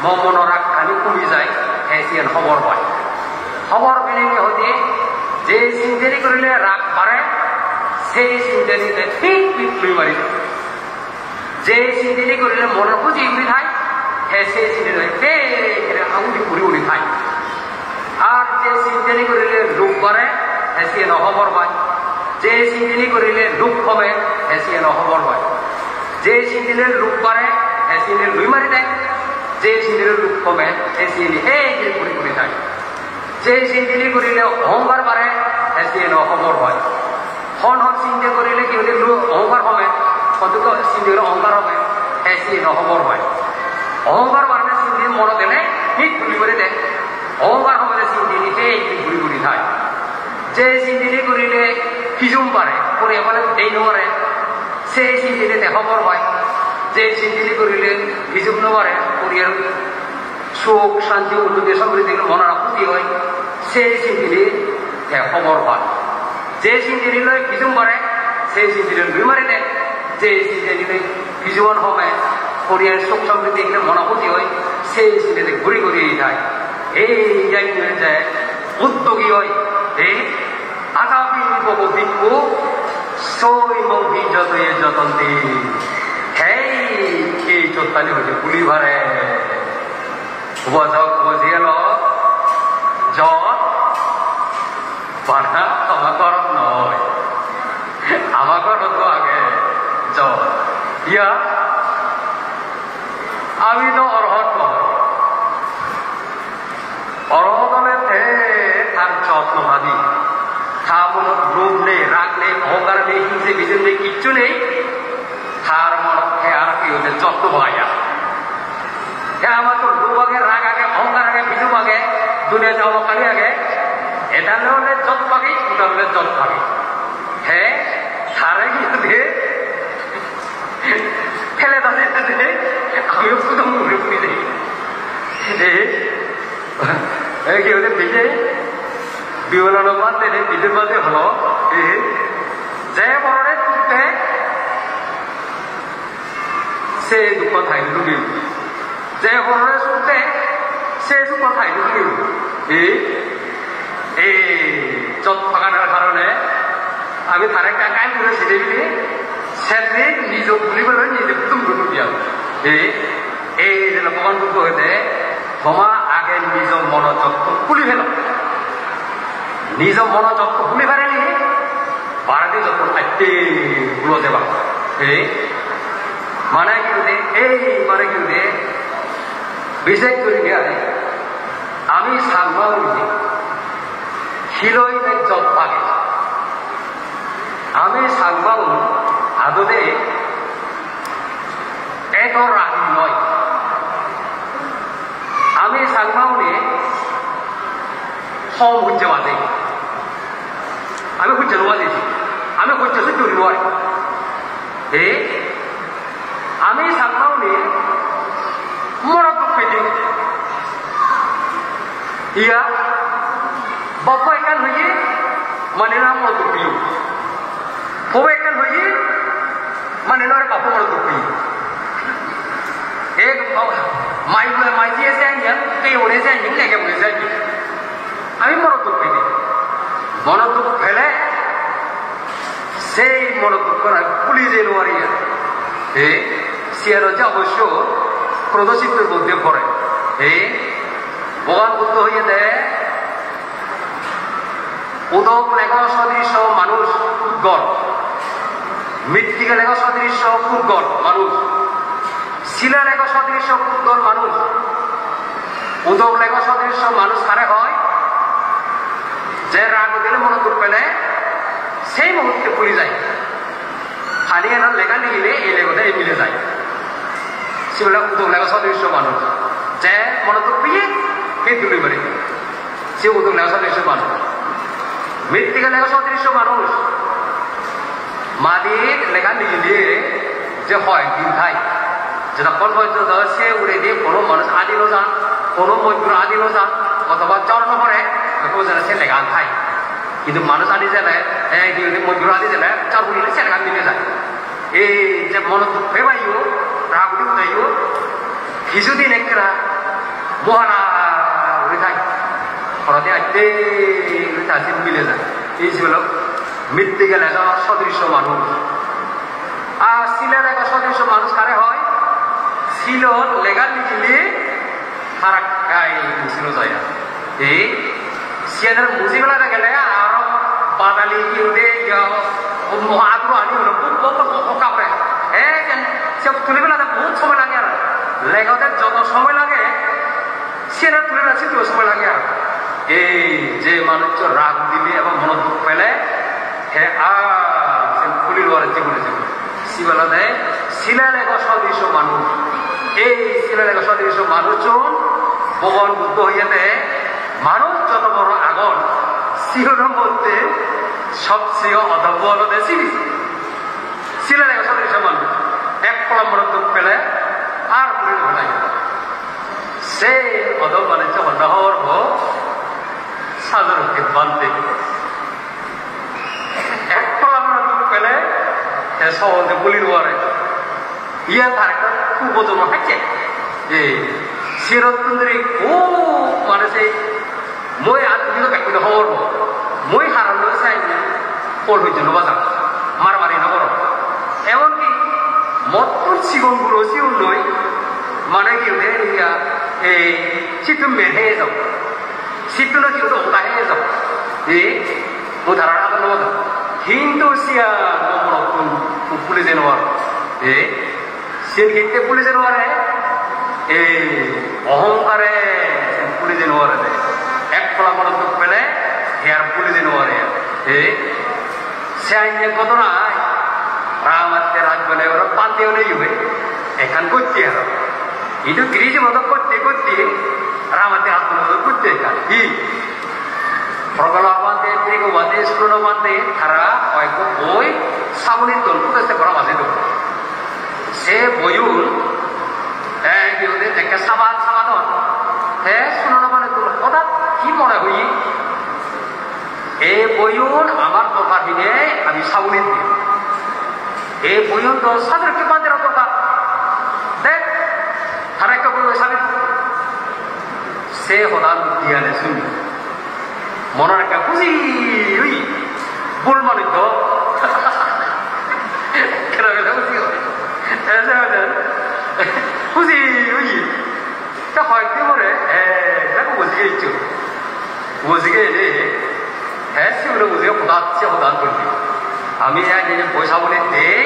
মনৰ ৰাগখানি কমি যায় এছিয়ান খবৰ পায় খবৰ পেলে হতে যে চিন্তানি কৰিলে ৰাগ বাঢ়ে সেই চিন্তানিতে ঠিক পিঠ লৈ মাৰি যে চিন্তানি কৰিলে মনৰ খুঁজি উৰি থাকে সেই চিন্তানি আঙুলি উৰি উৰি থাকে আর যে চিন্তানি কৰিলে লোভ বাঢ়ে এছিয়ান খবৰ পায় যে চিন্তানি কৰিলে লোভ কমে এছিয়ান খবৰ পায় যে চিন্তিলে লোক বাড়ে এসিনে লুই মারি দেয় যে চিন্তিলে লোক কমে এসিনে এই ঘুরি ঘুরি থাকে যে চিন্তিলি করিলে অহংকার বাড়ে এসিনে অখবর হয় হন হন চিন্তা করিলে কি হলে অহংকার কমে কতক চিন্তা অহংকার হবে এসিনে অখবর হয় অহংকার বাড়লে চিন্তি মন দিলে ঠিক ঘুরি করে দেয় অহংকার হবে চিন্তিনি এই ঘুরি ঘুরি থাকে যে চিন্তিলি করিলে কিজুম বাড়ে করে বলে দেই নরে সেই চিন্তিতে খবর হয় যে চিন্তিলি করিলে হিজুব নবারে পরিয়ার সুখ শান্তি উন্নতি সমৃদ্ধি মনের আপত্তি হয় সেই চিন্তিলি খবর হয় যে চিন্তিলি লয় হিজুম বাড়ে সেই চিন্তিলি লুই মারি দেয় যে চিন্তিলি হিজুবন হবে পরিয়ার সুখ সমৃদ্ধি মন আপত্তি হয় সেই চিন্তিতে ঘুরি ঘুরি যায় এই যাই যায় উদ্যোগী হয় এই আগামী বিক্ষু সৈমং বিজতয়ে যতন্তি হেই এই চোত্তানি হচ্ছে পুলি ভারে বজক বজিয়েল যত বাধা আমাকর নয় আমাকর তো আগে যত ইয়া আমি তো অরহত নয় অরহত হলে তার যত্ন ভাবি তার মনত লোভ নেই রাগ নেই অহংকার নেই হিংসে বিজয় নেই কিচ্ছু নেই তার মনত আর কি হচ্ছে যত্ন ভাইয়া আমার তো লোভ আগে রাগ আগে অহংকার আগে বিজু আগে দুনিয়া যাওয়া কালি আগে এটা হলে যত পাবি ওটা হলে যত পাবি হ্যাঁ তারে কিন্তু ফেলে দাঁড়িয়ে আমিও প্রথম ঘুরে ঘুরে যাই কি হলে বিজয় বিবরণ বাদে বিজের বাদে হলো যে বড়ে তুলতে সে দুঃখ থাইল লুকিব যে বড়ে শুনতে সে দুঃখ থাইল লুকিব এই যত ফাঁকানোর কারণে আমি তার একটা কাজ করে ছেড়ে দিলে সেদিন নিজ বুলিবলৈ নিজে তুম দিয়া এই যেন ভগবান বুদ্ধ হইতে ক্ষমা আগে নিজ মনোযোগটো খুলি ফেল নিজ মনোযোগটো খুলি পারেনি বাড়াতে যখন আইতে গুলো দেবা মানে কি এই মানে কি বিশেষ করে আমি সাংবাদ শিলই যত পাগে আমি সাংবাদ আদতে এক রাহি নয় আমি সাংবাদে সব হচ্ছে বাজে আমি হচ্ছে বাজেছি আমি হচ্ছে চুরি নয় আমি সাংবাদে মরক পেটে ইয়া Bapak ikan hoye manena mo dupiyo. Kowe ikan hoye manena re bapak mo dupiyo. Ek mai je se yang ke ore se yang lege mo se. Ami mo dupiyo. Mono duk phele sei mono duk kora পুলিশে লোয়ারিয়া সিয়ারো যা অবশ্য প্রদর্শিতের মধ্যে পড়ে ভগবান বুদ্ধ হইয়ে দেয় উদক লেখা সদৃশ মানুষ উদ্গড় মৃত্তিকা লেখা সদৃশ উদ্গড় মানুষ শিলা লেখা সদৃশ উদ্গড় মানুষ উদক লেখা সদৃশ মানুষ কারে হয় যে রাগ দিলে মনোযোগ পেলে সেই মুহূর্তে ভুলে যায় খালি এনার লেখা লিখিলে এই লেখাটা মিলে যায় সেগুলো উদ্যোগ লেখা সদৃশ মানুষ যে মনোযোগ পেয়ে কে তুলে পারে সে উদ্যোগ লেখা সদৃশ মানুষ মৃত্তিকা লেখা সদৃশ মানুষ মাটির লেখা লিখিলে যে হয় দিন খায় যতক্ষণ পর্যন্ত সে উড়ে দিয়ে কোনো মানুষ আদিলো যান কোনো মজুর আদিলো যান অথবা চর্ম করে যেন সে লেখা খায় কিন্তু মানুষ আদি জেলে মজুর আদি জেলে চর্ম নিলে সে লেখা মিলে যায় এই যে মনোযোগ পেবাইও রাগুলি উঠাইও কিছুদিন একটা মহারা উড়ে থাকে হঠাৎ আজকে তাতে মিলে যায় এই ছিল মৃত্তিকা লেখা সদৃশ মানুষ আর শিলা লেখা সদৃশ মানুষ কারে হয় ছিল লেখা লিখিলে তারা ছিল যায় এই সিয়াদের মুজিগুলা গেলে আরো বাদালি ইউদে আগ্রহ আনি হলো কাপড়ে সব তুলে বেলাতে বহুত সময় লাগে আর লেখাতে যত সময় লাগে সেটা তুলে বেড়াচ্ছি তো সময় লাগে আর এই যে মানুষ রাগ দিলে এবং মনোযোগ পেলে হে আর ফুলির ওয়ারে জীবনে জীবনে শিবেলা দেয় শিলালেখা সদৃশ মানুষ এই শিলালেখা সদৃশ মানুষজন ভগবান বুদ্ধ হইয়া দেয় মানুষ যত বড় আগুন শিহরের মধ্যে সবচেয়ে অধবল দেশি শিলালেখা সদৃশ মানুষ এক কলম মনোযোগ পেলে আর পুরীর ভেলাই সে অধব মানে যখন নহর হোক সাধারণকে বানতে এক কলম মনোযোগ পেলে সহজে বলির ওয়ারে ইয়া তার একটা খুব বোঝন থাকে যে শিরতুন্দ্রী খুব মানে সেই মই আত্মীয় ব্যক্তিগত হওয়ার মই হারানো চাই পর হইতে নবাজা মারামারি নগর এমনকি মতপুর সিগনগুলো সিউন নই মানে কি এই চিত্র মেরে যাও চিত্র না কিন্তু ওটা হয়ে যাও এই ধারণা নবাজা কিন্তু সিয়া পুলিশে নেওয়ার সে ক্ষেত্রে পুলিশে নেওয়ারে এই অহংকারে পুলিশে নেওয়ারে এক ফলা মনোযোগ পেলে হেয়ার পুলিশে নেওয়ারে সে আইনে কত নাই রামাতে রাজ বলে ওরা পান্তেও নেই হবে এখান করতে আর ಇದು ಗಿರಿಜಿ ಮತ ಕೊತ್ತಿ ಕೊತ್ತಿ ರಾಮತೆ ಹಾಕೊಂಡು ಕೊತ್ತಿ কি প্রকল্পে থেকে ওয়াদে স্কুল মধ্যে তারা কয়েক বই সামনে দলপুরতে করা মাঝে দেব সে বইউল বিরোধে দেখে সাবাদ সাবাদন শুনো মানে হঠাৎ কি মনে হই এই বইউল আমার দরকার দিনে আমি সামনে দিই এই বইউল তো সাধারণকে বাঁধে দরকার দেখ তারা একটা বই সামনে সে হঠাৎ দিয়ালে শুনি মনের একটা খুশি হই ভুল মানুষ তো খুশি হই তা হয়তো বলে দেখো বুঝিয়ে ইচ্ছু বুঝিয়ে এলে হ্যাঁ সেগুলো বুঝিয়ে হতাচ্ছে হতান করবি আমি পয়সা বলে দেই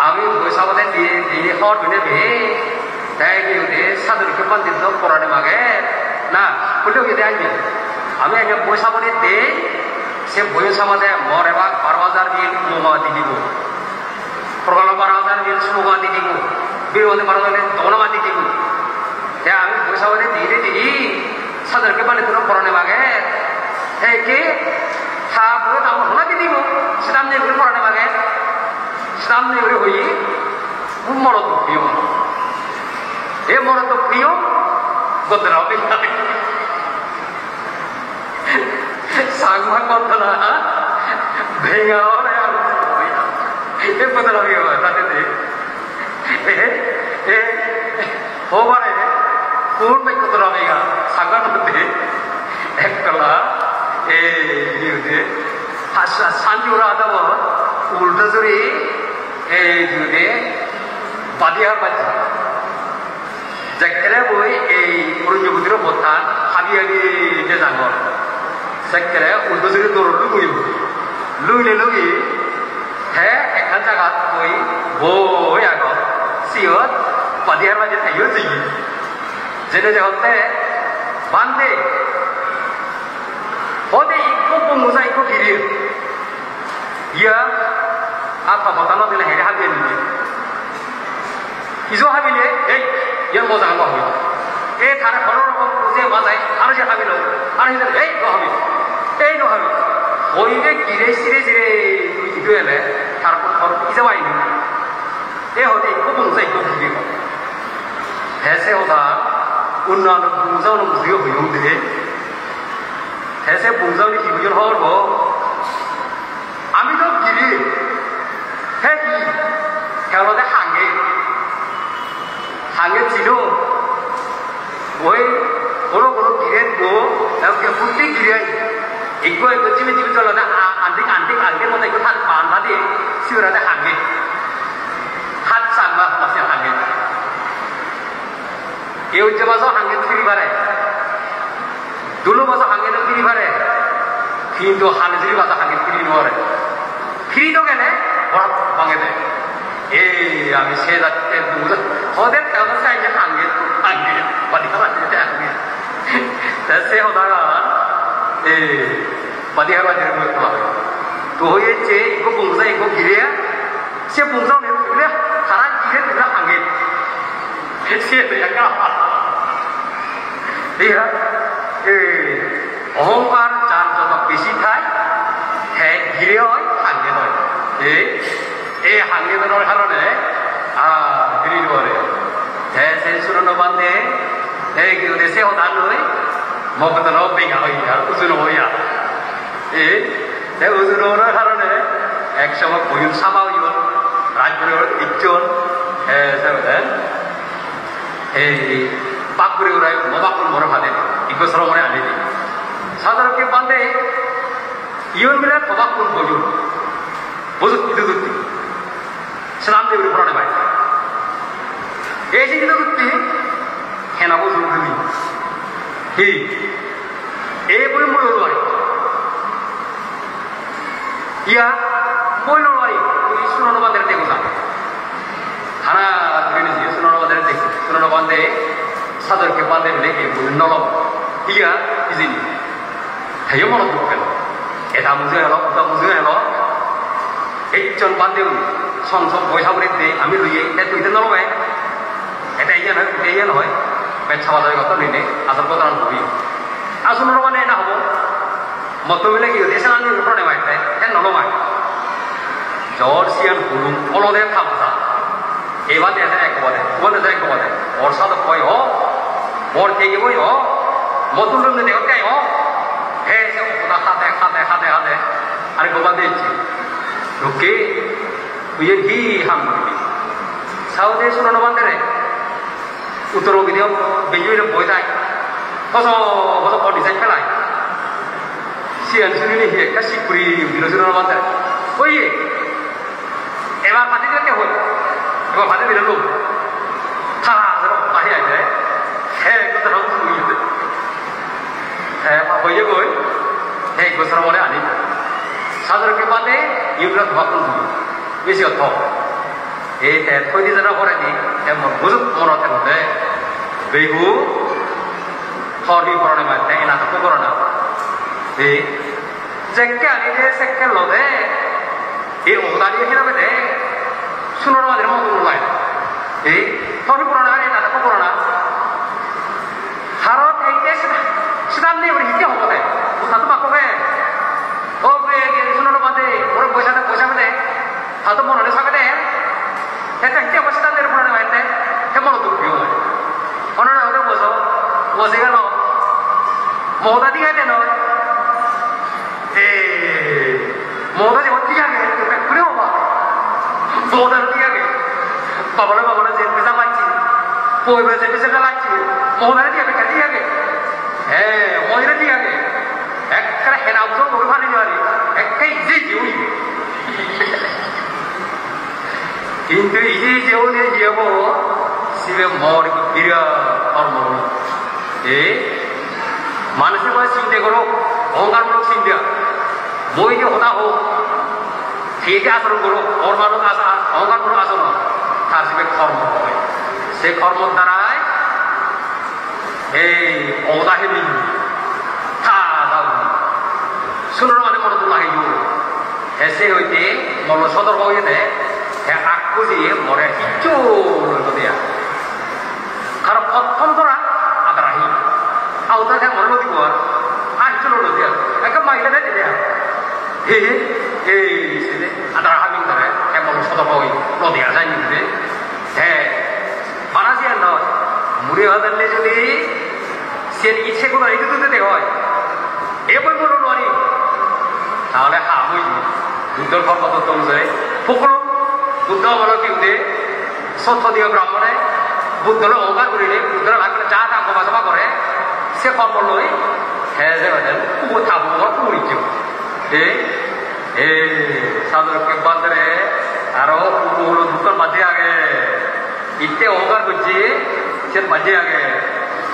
আমি পয়সা বলে দিয়ে দিয়ে হর বিনে ভে তাই সাধুরকে পান্তিত পড়ানে মাগে না বললেও গিয়ে আইনি আমি একটা পয়সা বলে দেই সে পয়সা মাঝে মর এবার 12,000 দিন মোমা দিব প্রকল্প 12,000 দিন সুমা দিব বিরোধী 12,000 দমনমা দিব আমি পয়সা বলে দিয়ে দিই সাধুরকে পান্তিত পড়ানে মাগে হ্যাঁ কে সাবুয়ে আমার হোনা দিব সামনে ঘুরে পড়ানে মাগে সামনে ঘুরে হই মরদ প্রিয় এ মরদ প্রিয় গতরা অপেক্ষা 장막 건너나 뱅아오래 하고 예쁘더라고요. 다들 호발에 구운 맥 거더라고요. 상관없는데 ekkala jude hasa sanjura adawa uldazuri jude badiar baji jakre boy urunjubudiro botan habiari jezangor jakre uldazuri dorulu boy luile lugi he ekhan jaga boy boy ago siot badiar baji thayo ji jene jagote bande Ode ikut pengusaha ikut diri. Ia apa pertama bila hari habis ini. Isu habis ni, yang mau jangan bahu. Thara kalau orang pengusaha masai, harus yang habis lo. Harus yang no habis. No habis. Oh ini kiri itu ele. Thara kalau isu apa ini? Ode ikut pengusaha ikut diri. Hese oda, unna pengusaha pengusaha huyung deh. ऐसे बुंजावनी की बुझन हो वो आमी तो गिरी है कि क्या बोलते हांगे चिनो वही कोनो गिरे को अब क्या पुट्टी गिरे एक चिमे चिमे चला था आंटी मत एक हाथ बांधा दे सिवरा था हांगे हाथ सांगा मसे हांगे ये उच्च बाजो हांगे थ्री बार है dulu masa hangin kiri bare কিন্তু হালজিরি বাজা হাঙ্গে ফিরি নরে ফিরি তো গেলে ওরা ভাঙে দেয় আমি সে যাচ্ছে ওদের কেমন চাইছে হাঙ্গে বাড়ি খাবার দিতে হাঙ্গে সে ওদারা বাড়ি খাবার দিতে হবে তো হয়েছে ইকো বুংজা ইকো গিরে সে বুংজাও নেই গিরে সারা গিরে পুরা হাঙ্গে সে দেখা iya অহংকার যার যত বেশি খায় হ্যাঁ ঘিরে হয় হাঙ্গে নয় এই হাঙ্গে দেওয়ার কারণে ঘিরি নয় হ্যাঁ সে সুরনো বান্ধে কিন্তু দেশে হতান নয় মগতন বেঙ্গা হইয়া উজুন হইয়া উজুন হওয়ার কারণে একসময় বইন সামা হইল রাজপুরের একজন বাঘগুড়ি উড়াই মবাকুল মনে ভালে 이거 서로 머리 안 되지. 사다롭게 반대 이혼밀에 도박꾼 보주 모두 이득었지. 사람들이 우리 불안해 봐야 돼. 예시 이득었지. 해나고 술금이. 에불 물을 와리. 이야 보일러 와리. 우리 수노노 반대를 대고 사. 하나 드리는지 수노노 반대를 대고 수노노 반대 사다롭게 반대를 내게 물 넣어. iya di sini. Hayo mau nonton. Eta musuh ekjon bandeu som boy sabure de ami luye etu ite nolo mai. Eta iya noy. Pe chawa dai goto nine asal kota nan hobi. Asun nolo mane na hobo. Moto bile ki desan ni rupone mai te. Ten nolo mai. Georgian bulung polo de thamsa. Ewa de ek bode. One de ek bode. Or sa da koi ho. Or tegi boy ho. 모두는 내가 깨요. 해서 하대. 아니 그만 되지. 이렇게 우연히 한 분이 사우디 수로는 반대래. 우토로 비디오 비주얼을 보이다. 벌써 버리 생각나. 시안 수리니 해 같이 뿌리 우리로 수로는 반대. 거기 에바 받을 때 호. 에바 받을 때 로. 타라서 많이 해. 해 그대로 우리 apa ya boy? Gue serang oleh ani. Sadar ke bande, iulah bakul dulu. Mesti atau. Kau di sana orang ni, mau busuk orang terus. Begu, hari korang macam ni, nak apa korang? Jika ni dia sekal lo deh, orang dia kira bede, sunor macam mana tu mulai? Hari korang ni, nak apa korang? Harap ini 시담네 우리 이때 하거든. 다도 바꿔게. 왜 손으로 받대. 우리 보셔도 돼. 다도 뭐를 사거든. 대체 이때 뭐 시담네를 보내는 거 할때 해먹어도 비용. 오늘은 어디 보소. 뭐세가 너. 뭐다 디가 되노. 뭐다지 어떻게하게 그래요 봐 뭐다 어떻게하게 바바라 제 회사 맞지 보이면 제 회사가 맞지 뭐다 어떻게하게 뭐이라 어떻게하게 একখানা হেনাউসো করে funny যারি একটাই easy জিউই কিন্তু easy জিউনে জিয়াব সিবে মর বিরা কর্ম মানুষের কথা চিন্তা করো অহংকারমূলক চিন্তা বইকে হতা হোক ঠিক আচরণ করো অহংকারমূলক আচরণ তার সিবে কর্ম হয় সে কর্মর দ্বারাই এই অদাহে মিল শুনুন মানে মনে তো লাগে এসে হইতে মন সতর্ক হয়ে দেয় আগ বুঝিয়ে মনে কিচ্ছু রইল দেয়া কারণ প্রথম তোরা আদরাহি আউতা মনে লদি কর আইছো লদি দেয়া একটা মাইলা দেয় দেয়া হে এই সেদে আদরা হামিং করে মন সতর্ক হই লদিয়া যাই নিতে হ্যাঁ বানাজিয়া নয় মুড়ি হাদালে যদি সে ইচ্ছে করে এই দুটো দেওয়া হয় এবার বলুন আনি তাহলে হামুই বুদ্ধর কর্মতত্ত্ব অনুযায়ী সকলো বুদ্ধ বলো কিন্তু সত্যদীয় ব্রাহ্মণে বুদ্ধর অহংকার করিলে বুদ্ধর ভাগলে যা তা কমা করে সে কর্ম লই হ্যাঁ যে কুকুর থাকবো কুকুর ইচ্ছু সাধারণকে বাজারে আরো কুকুর হলো দুটোর বাজে আগে ইতে অহংকার করছি সে বাজে আগে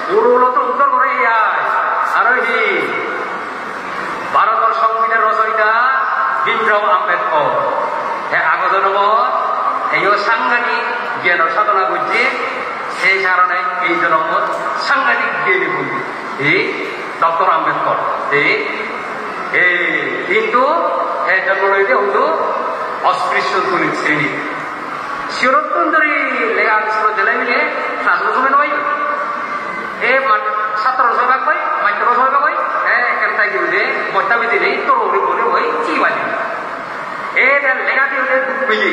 পুরো হলো তো উত্তর করে আরো ভারতের সংবিধান রচয়িতা ভীমরাও আম্বেদকর আগত জন্মত এই সাংঘাতিক জ্ঞানের সাধনা করছে সেই কারণে এই জন্মত সাংঘাতিক জ্ঞানী বন্ধু ডক্টর আম্বেদকর কিন্তু জন্ম রয়েছে হতো অস্পৃশ্য দলিত শ্রেণী শিরোত্তরী লেখা ছিল জেলায় মিলে ছাত্র সময় নয় ছাত্র সবাই কই মাত্র সবাই কই একটা কি বুঝে বর্তাবি দিলেই তোর ওরে বলে ওই চিবাজি লেখা দিয়ে দুঃখ পেয়ে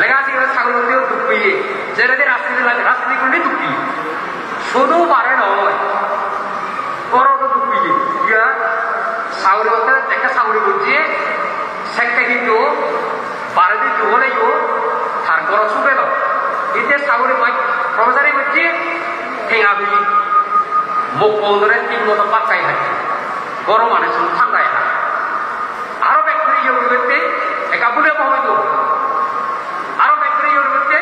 লেখা দিয়ে ছাগল দিয়েও দুঃখ পেয়ে যেটা দিয়ে রাজনীতি করলে দুঃখ পেয়ে শুধু পারে নয় বড় তো দুঃখ পেয়ে ইয়া ছাগল বলতে একটা ছাগল বলছে সেটা কিন্তু পারে দিয়ে হলেও তার বড় ছুটে দাও এতে ছাগলের মাই প্রফেসারি বলছে ঠেঙাবি মুখ বন্ধরে তিন মতো পাক্কাই থাকে গরম মানে শুধু ঠান্ডায় থাকে আরো ব্যাকটেরিয়া ইয়ে করতে একা বলে হইত আরো ব্যাকটেরিয়া ইয়ে করতে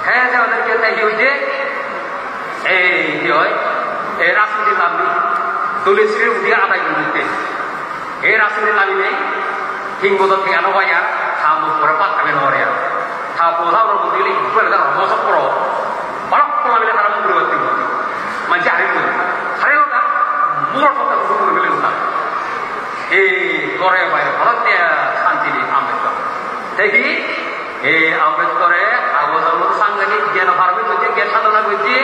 হ্যাঁ যে ওদেরকে তাই হইতে এই কি হয় এই রাজনীতির নামে দলীয় শ্রী উঠিয়ে আদায় করে দিতে এই রাজনীতির নামে নেই ঠিক মতো ঠেকানো হয় আর তা মুখ করে পাক্কাবে নরে আর তা প্রধান বলতে গেলে বলে তারা মশক করো অনেক প্রমাণে তারা মুখ করতে মানুষ হারিয়ে হারিয়ে ওটা মুড় কথা শুরু করে গেলে এই করে বাইরে ভারত শান্তি নেই আম্বেদকর দেখি এই আম্বেদকরে আগত সাংঘাতিক জ্ঞান ভারবে করছে জ্ঞান সাধনা করছে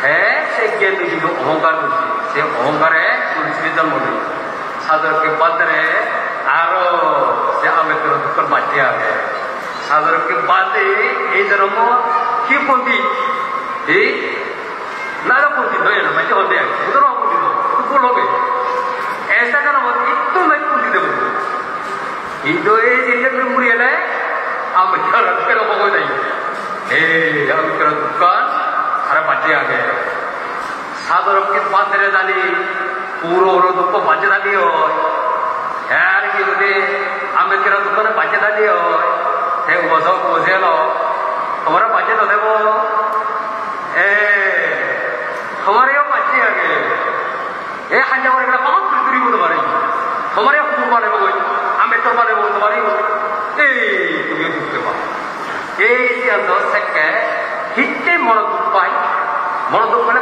হ্যাঁ সে জ্ঞান কিন্তু অহংকার করছে সে অহংকারে তুলসী জন্ম নেই সাধারণকে বাদরে আরো সে আম্বেদকর দুঃখ বাঁচিয়ে আছে সাধারণকে বাদে এই জন্ম কি পন্থী এই 나가 본디 너희는 맞지 어때? 부드러워 본디도 부끄러워. 애사가는 뭐 이또 몇 본디도 못. 인도에 진짜 물이래. 아무 저런 때로 보고 있다. 에이, 여기 그런 두건 사람 맞지하게. 사도롭게 반대를 다니 우로우로 듣고 맞지 다니요. 야르기 근데 아메리카노 두건은 맞지 다니요. 대우버서 보세요. 어머나 맞지도 되고. हमारे यहाँ बच्चे आ गए ये हंजावर का बहुत दुरी को तुम्हारे हमारे यहाँ कुकुर वाले बोल अम्बेडकर वाले बोल तुम्हारे ए तुम्हें दुखते बात ये इसी अंदर सेक्के हिट्टे मनोदुख पाई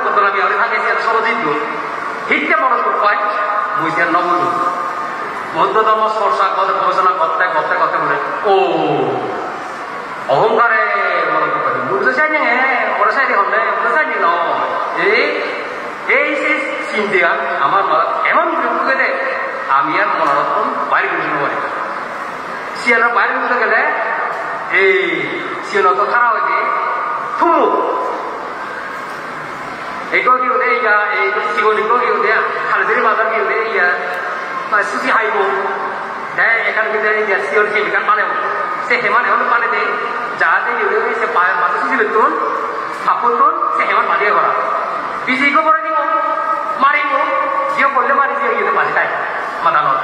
बदला भी और भागे से सरोजित दो हिट्टे मनोदुख पाई मुझे न बोलो बौद्ध धर्म स्पर्शा कदे गवेषणा करते बोले ओ अहंकारे मनोदुख पाई मुझे चाहिए और चाहिए हमने मुझे चाहिए ना এই যে চিন্তা আমার এমন বিরক্তি দেয় আমি আর মনোরঞ্জন বাইরে বুঝতে পারি সিয়ানোর বাইরে বুঝতে গেলে এই সিয়ানো তো খারাপ হয়েছে থুমু এইগুলো কি হতে এই জীবনীগুলো কি হতে খালেদের বাজার কি হতে সুচি হাইব এখান থেকে সিওর সেখান মানে সে হেমান হেমান মানে দে যাতে সে মাথা সুযোগ তুন সাপোর্ট তুন সে হেমান মারিয়ে করা বিজিকে পরে দিব মারিব জিও করলে মারি জিও ইয়ে মাঝে তাই মাদানত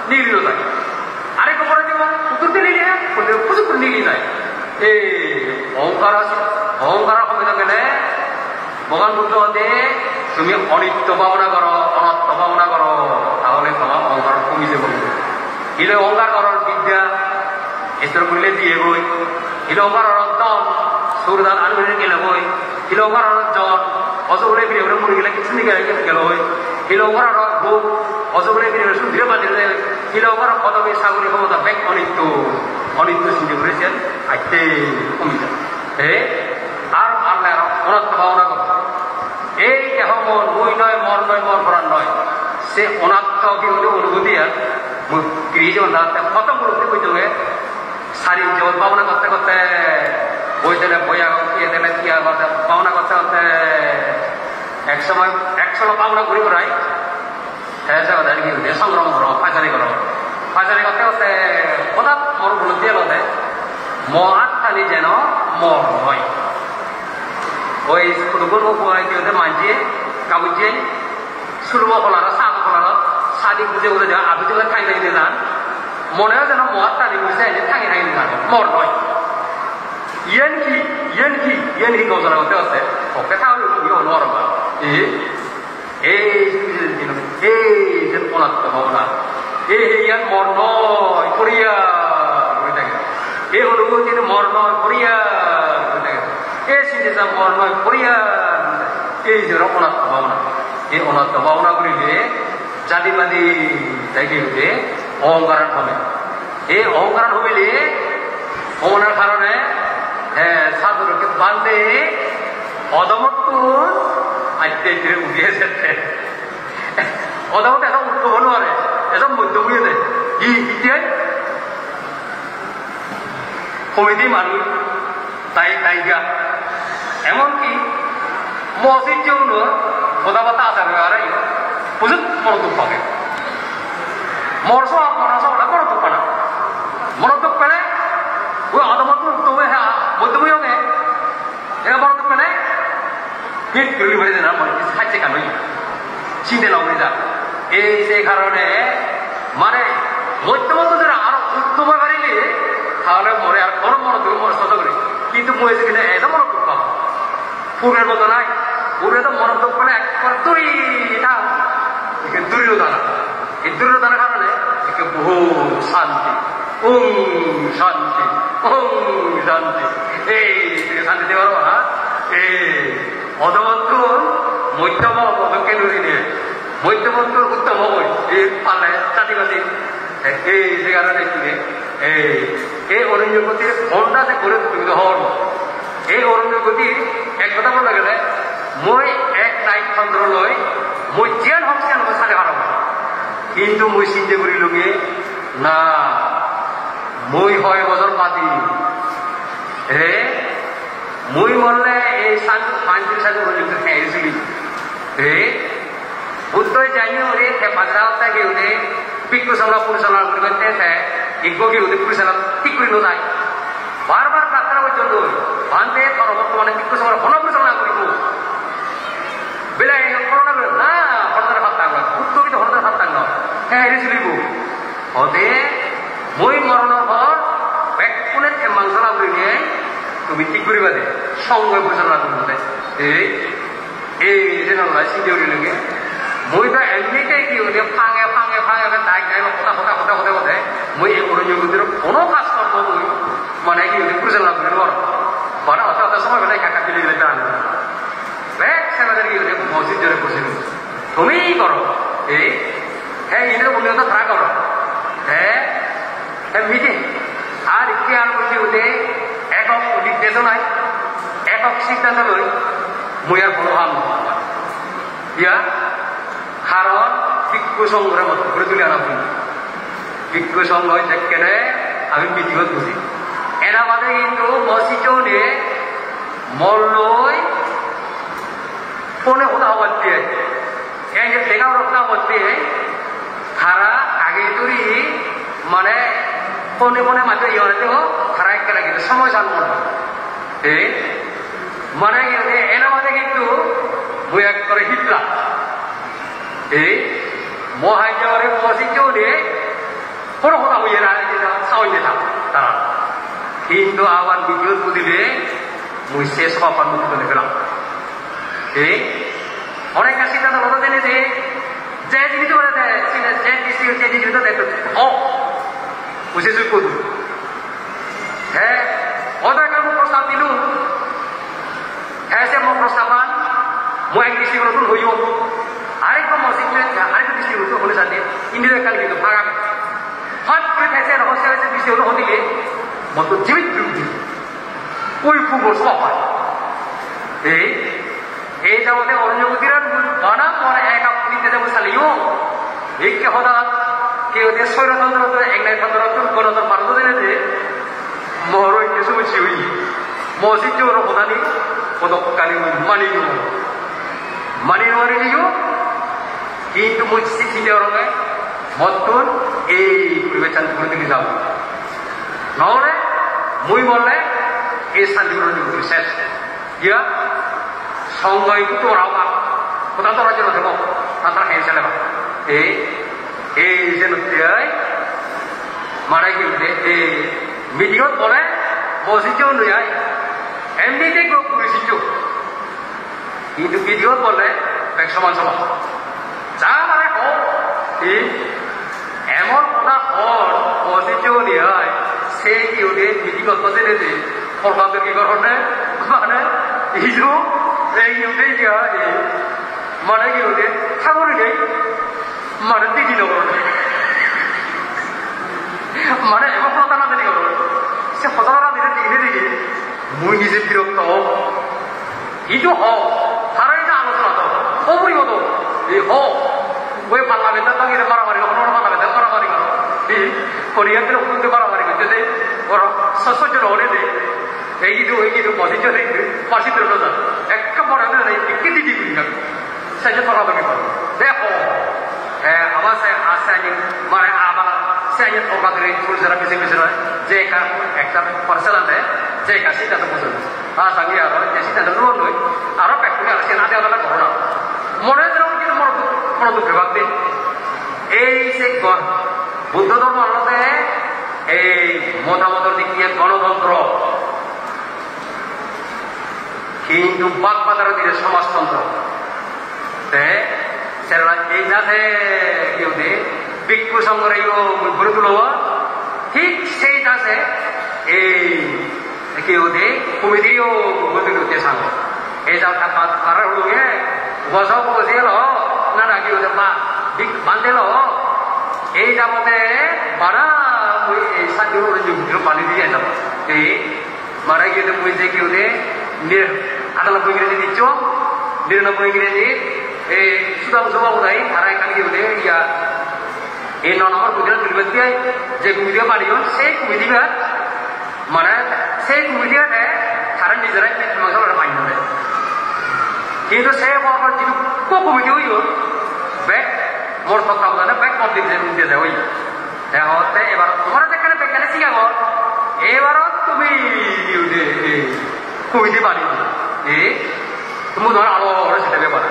নিগড়িয়ে যায় আরেক পরে দিব উত্তর দিলে নিয়ে করলে খুব নিগড়িয়ে যায় এই অহংকার কমে গেলে ভগবান বুদ্ধ দে তুমি অনিত্য ভাবনা করো অনত্য ভাবনা করো তাহলে তোমার অহংকার কমে যাব ইলে অহংকার করার বিদ্যা ঈশ্বর বললে দিয়ে বই ইলে অহংকার দন সুরদান আনবিলে গেলে বই ইলে অহংকার জন অজবলে ফিরে বলে মরে গেলে কিছু নিয়ে গেল বই ইলে অহংকার ভোগ অজবলে ফিরে সুন্দর বাঁধিলে ইলে অহংকার পদবী সাগরী ক্ষমতা ব্যাগ অনিত্য চিন্তা করেছেন আইতে কমে যায় আর আল্লাহ অনত্য ভাবনা করো এই দেহ মন বই নয় মন নয় মন প্রাণ নয় সে অনাত্ম কিন্তু অনুভূতি আর গৃহ জীবন কত মুরব্বী বই দেবে শারীরিক জীবন ভাবনা করতে করতে বই দিলে বইয়া কিয়ে দিলে কিয়া করতে ভাবনা করতে করতে একসময় ভাবনা ঘুরি করাই হ্যাঁ কি হচ্ছে সংগ্রাম করো ফাঁচারি করতে করতে হঠাৎ মর ভুল দিয়ে বলতে মহাত্মানি যেন মর হয় ওই ফুটবল কেউ মানছে কাগজে সুলভ খোলার সাপ খোলার সাদি বুঝে বুঝে যাওয়া আবি চলে খাই লাগিয়ে যান মনেও যেন মদ টানি বুঝে থাকি থাকি যান মর নয় ইয়েন কি গজনা করতে হচ্ছে ওকে তাহলে নরম এই যে অনাত্ম ভাবনা ইয়ান মর নয় করিয়া এই অনুভূতি মর নয় করিয়া এই চিন্তা মর নয় করিয়া এই যে অনাত্ম ভাবনা এই অনাত্ম ভাবনা করিলে জাতিবাদী দেখি হইলে অহংকার হবে এই অহংকার হইলে অহংকার কারণে সাধুরকে বান্ধে অদমত্ব আইতে উঠিয়ে যেতে অদমত এখন উঠতে হলো আরে এসব মধ্য বুঝে দেয় ইতিহাস কমিটি মানুষ তাইগা এমনকি মসজিদ জন্য কথাবার্তা আসার আর প্রচুর মনোযোগ পাবে মনোযোগ মনোযোগ পানা মনোযোগ পেলে ওই আদমত উঠতে হয়ে হ্যাঁ মধ্যমী হবে এরা মনোযোগ পেলে হিট তৈরি হয়ে যায় না সাহায্যে কেন চিনতে না যা এই যে কারণে মানে মধ্যমত যারা আরো উত্তম পারিলে তাহলে মরে আর কোনো মনোযোগ মনে শত করে কিন্তু মরেছে কিনা এটা মনোযোগ পাবো পূর্বের মতো নাই পূর্বে তো মনোযোগ পেলে একবার দুর্যোধনা এই দুর্যোধনার কারণে বহু শান্তি শান্তি এই শান্তি দিতে পারবো না এই অধমন্তুর মধ্যম পদকে নুরি নিয়ে মধ্যমন্তুর উত্তম হই এই পালে চাটিবাতি এই যে কারণে এই অরণ্যগতির ফোনটাতে করে তুমি হওয়ার এই অরণ্যগতির এক কথা বলা গেলে মই এক নাইট চন্দ্র লই মই যেন হক যেন সাড়ে হারাবো কিন্তু মই চিন্তা করি লগে না মই হয় বছর পাতি হে মই মরলে এই পাঁচদিন সাথে খেয়েছিলি হে বুদ্ধই যাইনি ওরে পাঁচরা থাকে ওরে পিকুশলা পুরুষলা করতে ইগোকে ওদের পুরুষলা ঠিক করে যায় বারবার প্রার্থনা পর্যন্ত ভান্তে বর্তমানে পিকুশলা ঘন পুরুষলা করিব বেলা করোনা না হরদার ভাত থাকবে বুদ্ধকে তো হরদার ভাত থাকলো হ্যাঁ হেরেছিলিব হতে মই মরণের পর ব্যাকুনের মাংসলা করে তুমি ঠিক করিবা দে সঙ্গে পুরুষলা করতে এই যে নয় সিদ্ধি উঠে মই তো এমনিতেই কি হলে ফাঙে তাই কথা হতে মই এই অরণ্যগতির কোনো কাজ করবো মই মানে কি হলে পুরুষের লাভ করবো মানে অত সময় বেলায় কাকা ফেলে দিলে টান ব্যাগ সেবাদের কি হলে মসজিদ জোরে বসে তুমিই করো হ্যাঁ এদের উন্নত ধারা করো হ্যাঁ মিটিং আর ইতিহাস বলছি হতে একক নির্দেশনায় একক সিদ্ধান্ত লই মই আর কোনো ভাব ইয়া কারণ ভিক্ষু সংঘের মতো করে তুলে আনা ভুল ভিক্ষু সংঘ দেখে আমি মিটিংত বুঝি এরা বাদে কিন্তু মসজিদেও নিয়ে মল্লই ফোনে কথা হবার দিয়ে লেখা রক্ষা করতে তারা আগে তৈরি মানে কোনে কোনে মাঝে ইহতেও তারা একেবারে কিন্তু সময় চান মনে মানে এর মধ্যে কিন্তু মুই এক করে হিটলা মহাজরে মসজিদও নিয়ে কোনো কথা হইয়ে না সাওয়াই না তারা কিন্তু আবার ভিডিও বুঝিলে মুই শেষ পাপার মতো তুলে গেলাম অনেক সিদ্ধান্ত হতো জেনে যে জিনিস করে দেয় যে জিনিস দেয় বুঝে চুপ করু হ্যাঁ অদাকার প্রস্তাব দিল হ্যাঁ সে মোৰ প্রস্তাব পান মই এক দৃষ্টি নতুন হইও আরেকবার মসজিদ আরেকটা দৃষ্টি নতুন হলে যাতে ইন্ডিয়া কাল কিন্তু ভাগা হট করে খাইছে রহস্য হয়েছে দৃষ্টি হলো হদিলে মতো জীবিত বিরুদ্ধে ওই ফুগর সব হয় এই যাবতে অরণ্যবতীরা বানা পরে এক আপনিতে যাবো চালিও এইকে হঠাৎ কেউ দিয়ে স্বৈরতন্ত্র একনাই তন্ত্র গণতন্ত্র ভারত দিলে যে মহরই কিছু বুঝছি হই মসজিদ যে ওর প্রধানী পদকালী মানি নোয়ারি নিও কিন্তু মুই শিখিতে রঙে মতন এই পরিবেশন করে দিকে যাব নহলে মুই বললে এই শান্তিপূর্ণ শেষ গিয়া সঙ্গই তোরা কোথা তোরা যেন দেব তারা খেয়ে চালাবা এই যেন মারাই কিন্তু এই মিটিংত বলে মসজিদেও নয় এমনিতে কেউ পুলিশ কিন্তু মিটিংত বলে এক সমান সমান যা মানে হোক এমন কথা হল মসজিদেও নয় সেই ইউনে মিটিংত জেনে যে সরকারের কি কারণে মানে ইজু এই ইউনে গিয়া মানে ইউনে ঠাকুর নেই মানে দিদি নগর মানে এমন কথা না জানি করো সে সচেতনা দিলে দিনে দিকে মুই নিজে বিরক্ত কিন্তু হোক তারা এটা আলোচনা তো অপরিবত এই হোক ওই পার্লামেন্টের সঙ্গে মারামারি কখনো পার্লামেন্টের মারামারি করো কোরিয়ার দিলে হুকুমতে মারামারি করতে দেয় ওর সহ্য হলে দেয় এই কিন্তু মসজিদ পাশে তুলে যান একটা বড় একটি দিদি করি না সে মারামারি করো দেখো আমার আছে মানে আবার সে সরকারের পুলিশেরা বেশি বেশি নয় যে একটা পার্সেল আনে যে সিদ্ধান্ত বসে আর সঙ্গে আরো যে সিদ্ধান্ত লোন নয় আরো প্যাকুনি আর সে না দেওয়া করো না মনে যেরকম কিন্তু কোনো দুঃখে ভাবতে এই যে বুদ্ধ ধর্ম আলোতে এই মতামতের দিক দিয়ে গণতন্ত্র কিন্তু বাগবাজারের দিকে সমাজতন্ত্র সেরা এই যাতে কেউ ভিক্ষু সংগ্রহ গড়ে তুলব ঠিক সেই আছে এই কেউ কমিটিও গড়ে তুলতে সাঙ্গ এই যা তারা হলুগে বসাও বসে ল না কেউ বান্ধে ল এই যাবতে বাড়া এই সাথে পানি দিয়ে যাব এই মারা গিয়ে মুই যে কেউ 98 ইংরেজি দিচ্ছ 99 ইংরেজি এই সুদাম সভাপতি তারা এখানে গিয়ে ইয়া এই 9 নম্বর কুমিরা তুলবেন দিয়ে যে কুমিরা বাড়িও সেই কুমিরা মানে সেই কুমিরাতে তারা নিজেরাই মশলা পাই না কিন্তু সে বরাবর যিনি কমিটি হইল ব্যাগ মোর তত্ত্বাবধানে ব্যাগ কমপ্লিট দিয়ে দেয় ওই হতে এবার তোমার যেখানে বেকারে শিখাবো এবারও তুমি কমিটি বানিয়ে তুমি ধর আরো সেটা ব্যাপার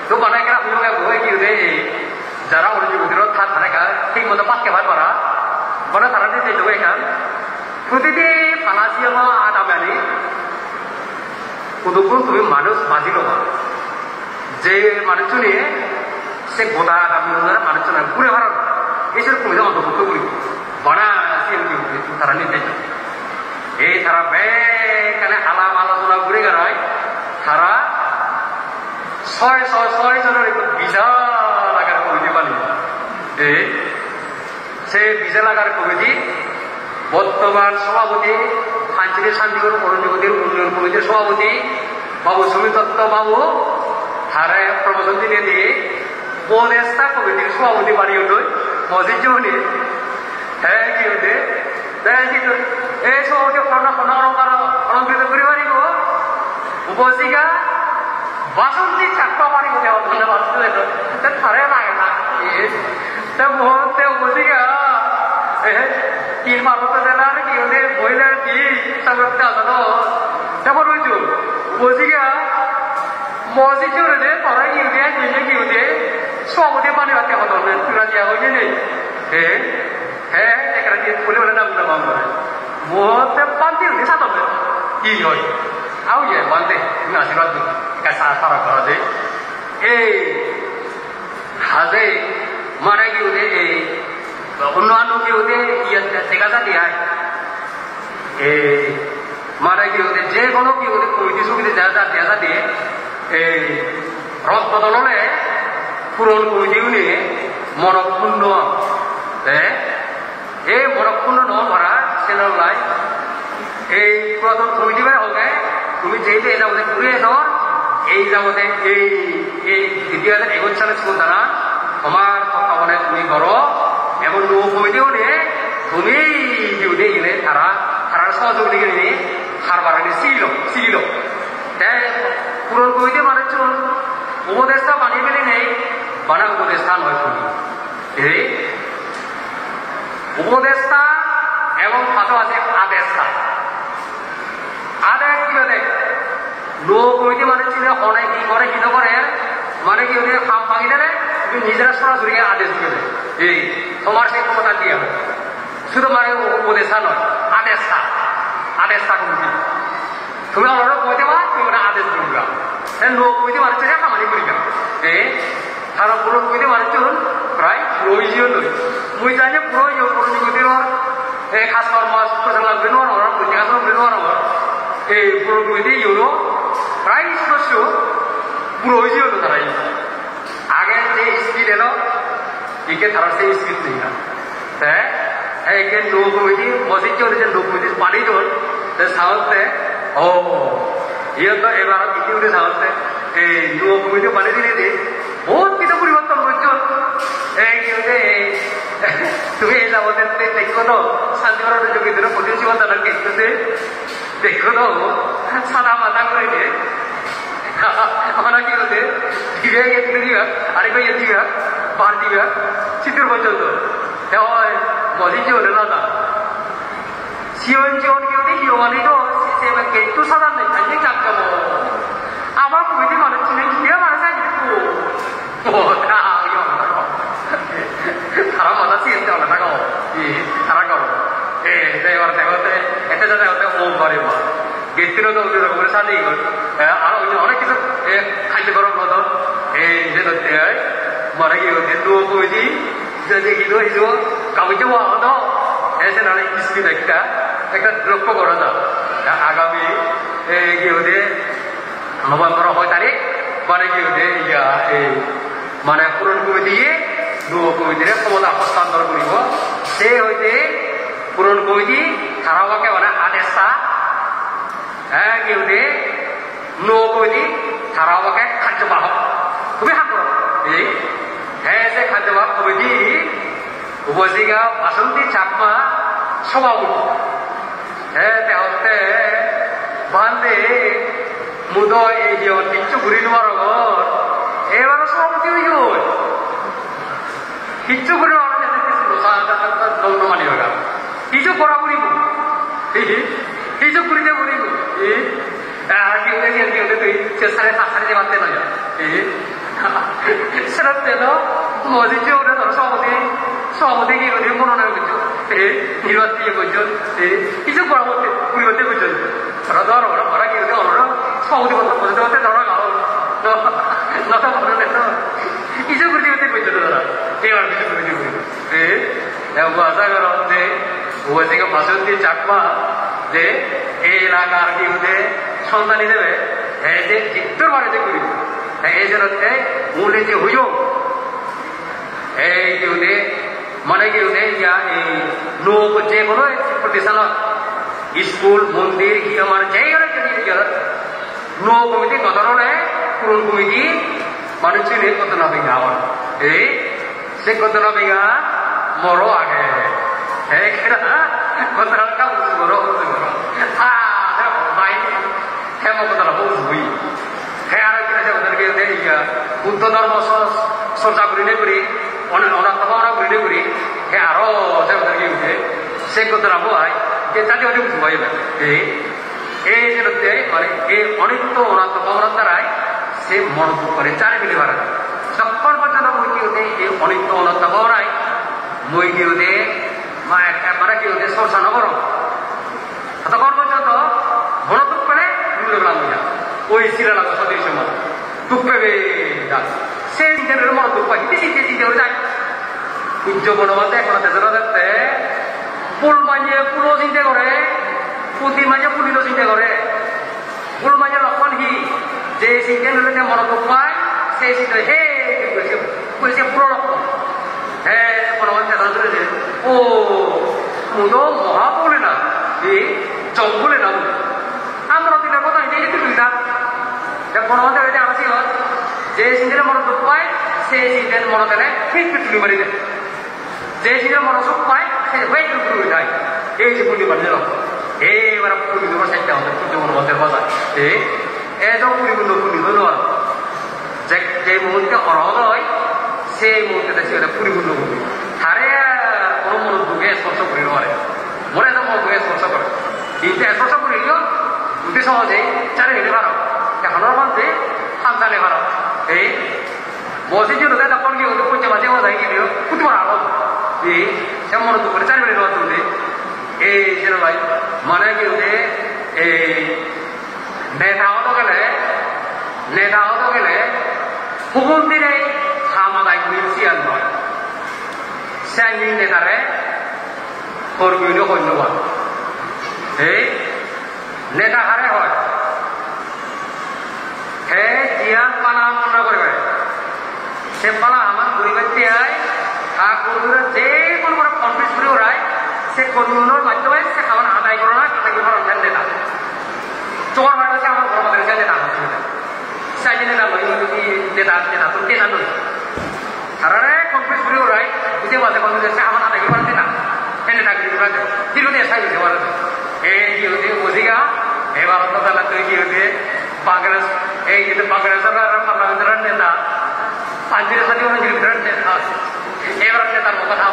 তো বানাই কেনা হুমকে বই কি যারা অভিযোগ থাকা ঠিক মতো পাতকে ভাই পারা মানে তারা দিতে দেবো এখান প্রতিটি পালাসি আমার আদামানি কতক্ষণ তুমি মানুষ বাজি নেবা যে মানুষ নিয়ে সে গোটা আগামী মানুষ ঘুরে ভাড়া এসব কমিটি অন্তর্ভুক্ত করি বড়া তারা নিতে এই তারা বেকানে আলাপ আলোচনা ঘুরে গেলায় তারা 6 জনের একটু বিশাল আকার কমিটি বানিয়ে সে বিশাল আকার কমিটি বর্তমান সভাপতি আঞ্চলিক শান্তিগড় পৌরনিগমের উন্নয়ন কমিটির সভাপতি বাবু সুমিত দত্ত বাবু হারে প্রমোশন দিয়ে উপদেষ্টা কমিটির সভাপতি বানিয়ে উঠল মসজিদ জীবনে হ্যাঁ কি হতে এই সভাপতি অলঙ্কৃত করে পারিব উপজিকা বাসন্তী চাকপা পারিব তারে লাগে না মুহূর্তে উপজিকা তিন মারতে জেলার কি হলে বইলে কি সাগরতে আসলো তারপর ওই যে বসিগা মজি চলে যে তোরা কি উঠে নিজে কি উঠে সবতে পানি রাখতে হতো না তুরা দিয়া হইছে নেই হ্যাঁ একটা দিয়ে বলে বলে নাম নাম করে মোতে পান্তি উঠে সাথে কি হয় আও ইয়ে বলতে তুমি আশীর্বাদ কা সারা করা দে এই হাজে মারা কি উঠে এই অন্যান্য কি উঠে ইয়ে দেখা দিয়া এই মারা কি উঠে যে কোনো কি উঠে কইতে সুবিধে দেখা দিয়ে এই রথ বদললে পুরন কইতে উনি মনক্ষুণ্ণ এই মনক্ষুণ্ণ ন ভরা সেলাই এই প্রথম কমিটি বেড়া হোক তুমি যেহেতু এই যাবতে ঘুরে এসো এই যাবতে এই 2021 সালে স্কুল দ্বারা আমার তত্ত্বাবধানে তুমি করো এবং নৌ কমিটিও নিয়ে তুমি দিউতে গেলে তারা সহযোগী নিয়ে হার বাড়ানি শিখিল তাই পুরন কমিটি মানে চলুন উপদেষ্টা বানিয়ে ফেলে নেই বানা উপদেষ্টা নয় তুমি এই উপদেষ্টা এবং পাশাপাশি আদেষ্টা আদেশ কি দেখ নৌ কমিটি মানে ছিল অনেক কি করে কি করে মানে কি ওদের খাম ভাঙি দেবে তুমি নিজেরা সরাসরি আদেশ দিয়ে দেবে এই তোমার সেই ক্ষমতা দিয়ে হবে শুধু মানে উপদেষ্টা নয় আদেষ্টা কমিটি তুমি অলরেডি কইতে পারা তুমি ওটা আদেশ দিবা নৌ কমিটি মানে ছিল খামানি করিবা এই তারা পুরো কমিটি মানে চলুন প্রায় প্রয়োজন নয় মুই জানি প্রয়োজন পুরো কমিটির এই খাস কর্ম প্রধান লাগবে নোয়ার ওরা পরিচালনা করবে নোয়ার এই পুরো কমিটি ইউরো প্রায় সদস্য প্রয়োজন তারাই আগে যে স্কিল এলো একে তারা সেই স্কিল নেই না হ্যাঁ একে নৌ কমিটি মসজিদ চলেছে নৌ কমিটি পানি জল সাহসে ও ইয়ে তো এবার ইতিমধ্যে সাহসে এই নৌ কমিটি পানি দিলে দিয়ে বহুত কিছু পরিবর্তন করছ এই কি হচ্ছে তুমি এই যাবতে দেখো তো শান্তিপুরের যোগী দিন কঠিন জীবনটা কেটে দেখো তো সাদা মাথা করে দিয়ে আমরা কি হচ্ছে দিবে ইয়ে তুলে দিবা আরেকবার ইয়ে দিবা পার দিবা চিত্র পর্যন্ত মজি জীবনে না সিওন জীবন কি হচ্ছে ইয়মানি তো কেটু সাদা নেই আজকে চাপকা আমার কমিটি মানুষ ছিল গিয়ে মানুষ তারা মজা চিনতে হলে তাকে তারা করো এবার দেখতে এতে যাতে হতে ও করে গেটটিরও তো ওই রকমের সাথে আর অনেক কিছু খাইতে পারো মতো এই যে ধরতে হয় মনে কি হচ্ছে দু কমিটি যে দেখিল এই যে কামিতে হতো এসে না স্কিল একটা লক্ষ্য করা যাও আগামী কি হতে নভেম্বর 6 তারিখ মানে কি হতে ইয়া এই মানে পূরণ কমিটি নৌ কমিটির ক্ষমতা হস্তান্তর করিব সে হইতে পূরণ কমিটি তারাকে মানে আদেশা হ্যাঁ কি হতে নৌ কমিটি তারাকে কার্যবাহক তুমি হাত করো এই হ্যাঁ সে কার্যবাহক কমিটি উপজিকা বাসন্তী চাকমা সভাপতি হ্যাঁ তেহতে বান্ধে মুদয় এই যে কিচ্ছু ঘুরি নেওয়ার এবারও সভাপতি হয়ে গেল কিচ্ছু করে দণ্ড মানি হয়ে গেল কিছু করা করিব কিছু করিতে করিব তুই সাড়ে 5 সাড়ে মারতে নয় সেটা তেল মসজিদ যে ওটা ধরো সভাপতি কি করি মনোনয়ন করছো নির্বাচন ইয়ে করছো কিছু করা করতে পরিবর্তে করছো ধরো ধর ওরা ভরা কি হতে ওরা সভাপতি বলতে বলতে ধরো গাও নটা মনে কিছু করতে করছো তারা এবার কিছু করতে আশা করো যে ওদিকে বাসন্তী চাকমা যে এই এলাকার কি হতে সন্তান হিসেবে এই যে চিত্তর বাড়িতে করিব এই জন্য মূলে যে হুইও এই কি হতে মানে কি হতে ইয়া এই লোক যে কোনো প্রতিষ্ঠানত স্কুল মন্দির আমার জায়গায় নৌ কমিটি গঠনে পূরণ কমিটি মানুষের কত না বিঘা এই সে কত না বিঘা মরো আগে কতটা বড় ভাই হেমো কতটা বুঝবই হ্যাঁ আর ওদেরকে বুদ্ধ ধর্ম চর্চা করি করি অনাত্মা করি হ্যাঁ আরো ওদেরকে সে কত না বয় যে তাদের অনেক ভয় এই যে মানে এই অনিত্য অনাত্ম ভাবনার দ্বারাই সে মনোযোগ করে চারি মিলে বাড়ে তখন পর্যন্ত মই কি হতে এই অনিত্য অনাত্ম ভাবনাই মই কি হতে মানে কি হতে চর্চা নগর তখন পর্যন্ত মনোযোগ করে ওই সিরালা সদস্য মত দুঃখ পেবে সে নিজের মনোযোগ পাই চিন্তা চিন্তা করে যায় সূর্য বনবাতে এখন দেশের দেখতে ফুল মাঝে ফুলও চিন্তা করে পুঁতি মাঝে পুলিরও চিন্তা করে ফুল মাঝে লক্ষণ হি যে চিন্তা নিলে মনোযোগ পায় সেই চিন্তা হে করেছে পুরো লক্ষণ হ্যাঁ বনবাদ দেখা ধরেছে ও মুদো মহা বলে না এই জল বলে না আমরা দিনের কথা এটাই কিন্তু দুইটা বনবাদের এটা আসি হয় যে চিন্তা মনোযোগ পায় সেই চিন্তার মনোদেলে ঠিক তুলি মারি দেয় যে চিন্তার মনোযোগ পায় সে হয়ে তুলি যায় এই যে পুলি বানিয়ে লক্ষ্য এইবার পুলি দেবো সেটা আমাদের সূর্য বনবাদের বাজার এই এত পুলিগুলো পুলি ধরো যে মুহূর্তে অরহদ হয় সেই মুহূর্তে দেখছি পুলিগুলো পুলি হারে কোনো মনোযোগে স্পর্শ করি নয় মনে তো মনোযোগে স্পর্শ করে কিন্তু স্পর্শ করিলেও দুটি সহজেই চারি মিলে ভালো এখনোর মধ্যে সান্তালে ভালো এই বসে যে রোদে তখন গিয়ে ওদের পয়সা মাঝে মাঝে গিয়ে কুটুমার আলো এই সে মনোযোগ করে চারি মিনিট রোদ তুলতে এই সেটা ভাই মানে কি ওদের এই নেতা হতে গেলে হুকুম দিলে সামাদায় মিলছিয়ান নয় স্যাঙ্গিং নেতারে কর্মীয় ধন্যবাদ এই নেতা হারে হয় হে জিয়ান পানা মনে করবে সে পালা আমার পরিবারটি আয় আর কর্মীরা যে কোনো করে কনফিউজ করে ওরায় সে কর্মীর মাধ্যমে সে খাবার আদায় করো না তাকে বড় ধ্যান নেতা চোর হয় হচ্ছে আমার বড় মাদের নেতা হচ্ছে সাইজে নেতা নয় নেতা তো নেতা নয় আর কনফিউজ করে ওরাই বুঝে বাজে কনফিউজ সে আমার আদায় করতে না সে নেতাগিরি করা যায় দিলো দিয়ে সাইজ হতে পারে এই কি হতে বুঝিগা এবার তো তাহলে তুই কি হতে কংগ্রেস এই যে কংগ্রেস পার্লামেন্টের নেতা পাঁচের সাথে অনেক নেতা এবার নেতার কথা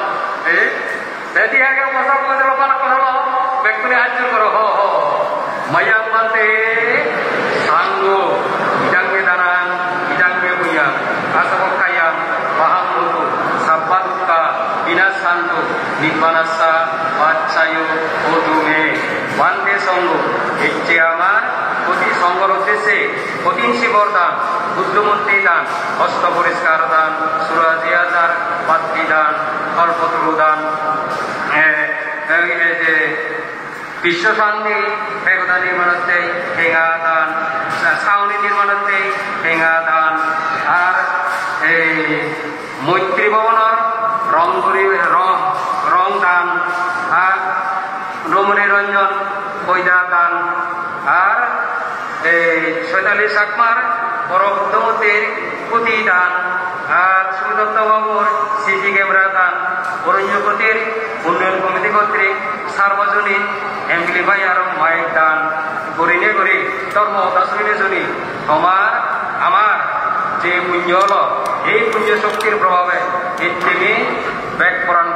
সেটি আগে বছর বছর পালন করলো ব্যক্তি আজ করো হ মায়া পাতে সাঙ্গ ইদাঙ্গে দানান ইদাঙ্গে বুয়া আসাবকায়া মাহামুতু সাব্বাদুকা বিনাশান্ত নির্বাণাসা বাচ্চায়ু ওদুমে বান্ধে সঙ্গ ইচ্ছে আমার প্রতি সঙ্গর উদ্দেশ্যে প্রতিংশী বরদান বুদ্ধমূর্তি দান হস্ত পরিষ্কার দান সুরাজিয়া দান পাত্রী দান কল্পতরু দান বিশ্বশান্তি একতা নির্মাণতে ঠেঙা দান ছাউনি নির্মাণতে ঠেঙা দান আর এই মৈত্রী ভবনের রং দান আর রমণী রঞ্জন কইদা দান আর এই ৪৭ আকমার বড় বুদ্ধমূর্তির পুঁতি দান আর সুদত্ত বাবুর সিসি ক্যামেরা দান অরণ্যপতির উন্নয়ন কমিটি কর্তৃক সার্বজনীন এমপ্লিফায়ার মাইক দান করিনে করি ধর্ম দাসমিনে শুনি আমার যে পুণ্য হল এই পুণ্য শক্তির প্রভাবে পৃথিবী ব্যাগ পরাণ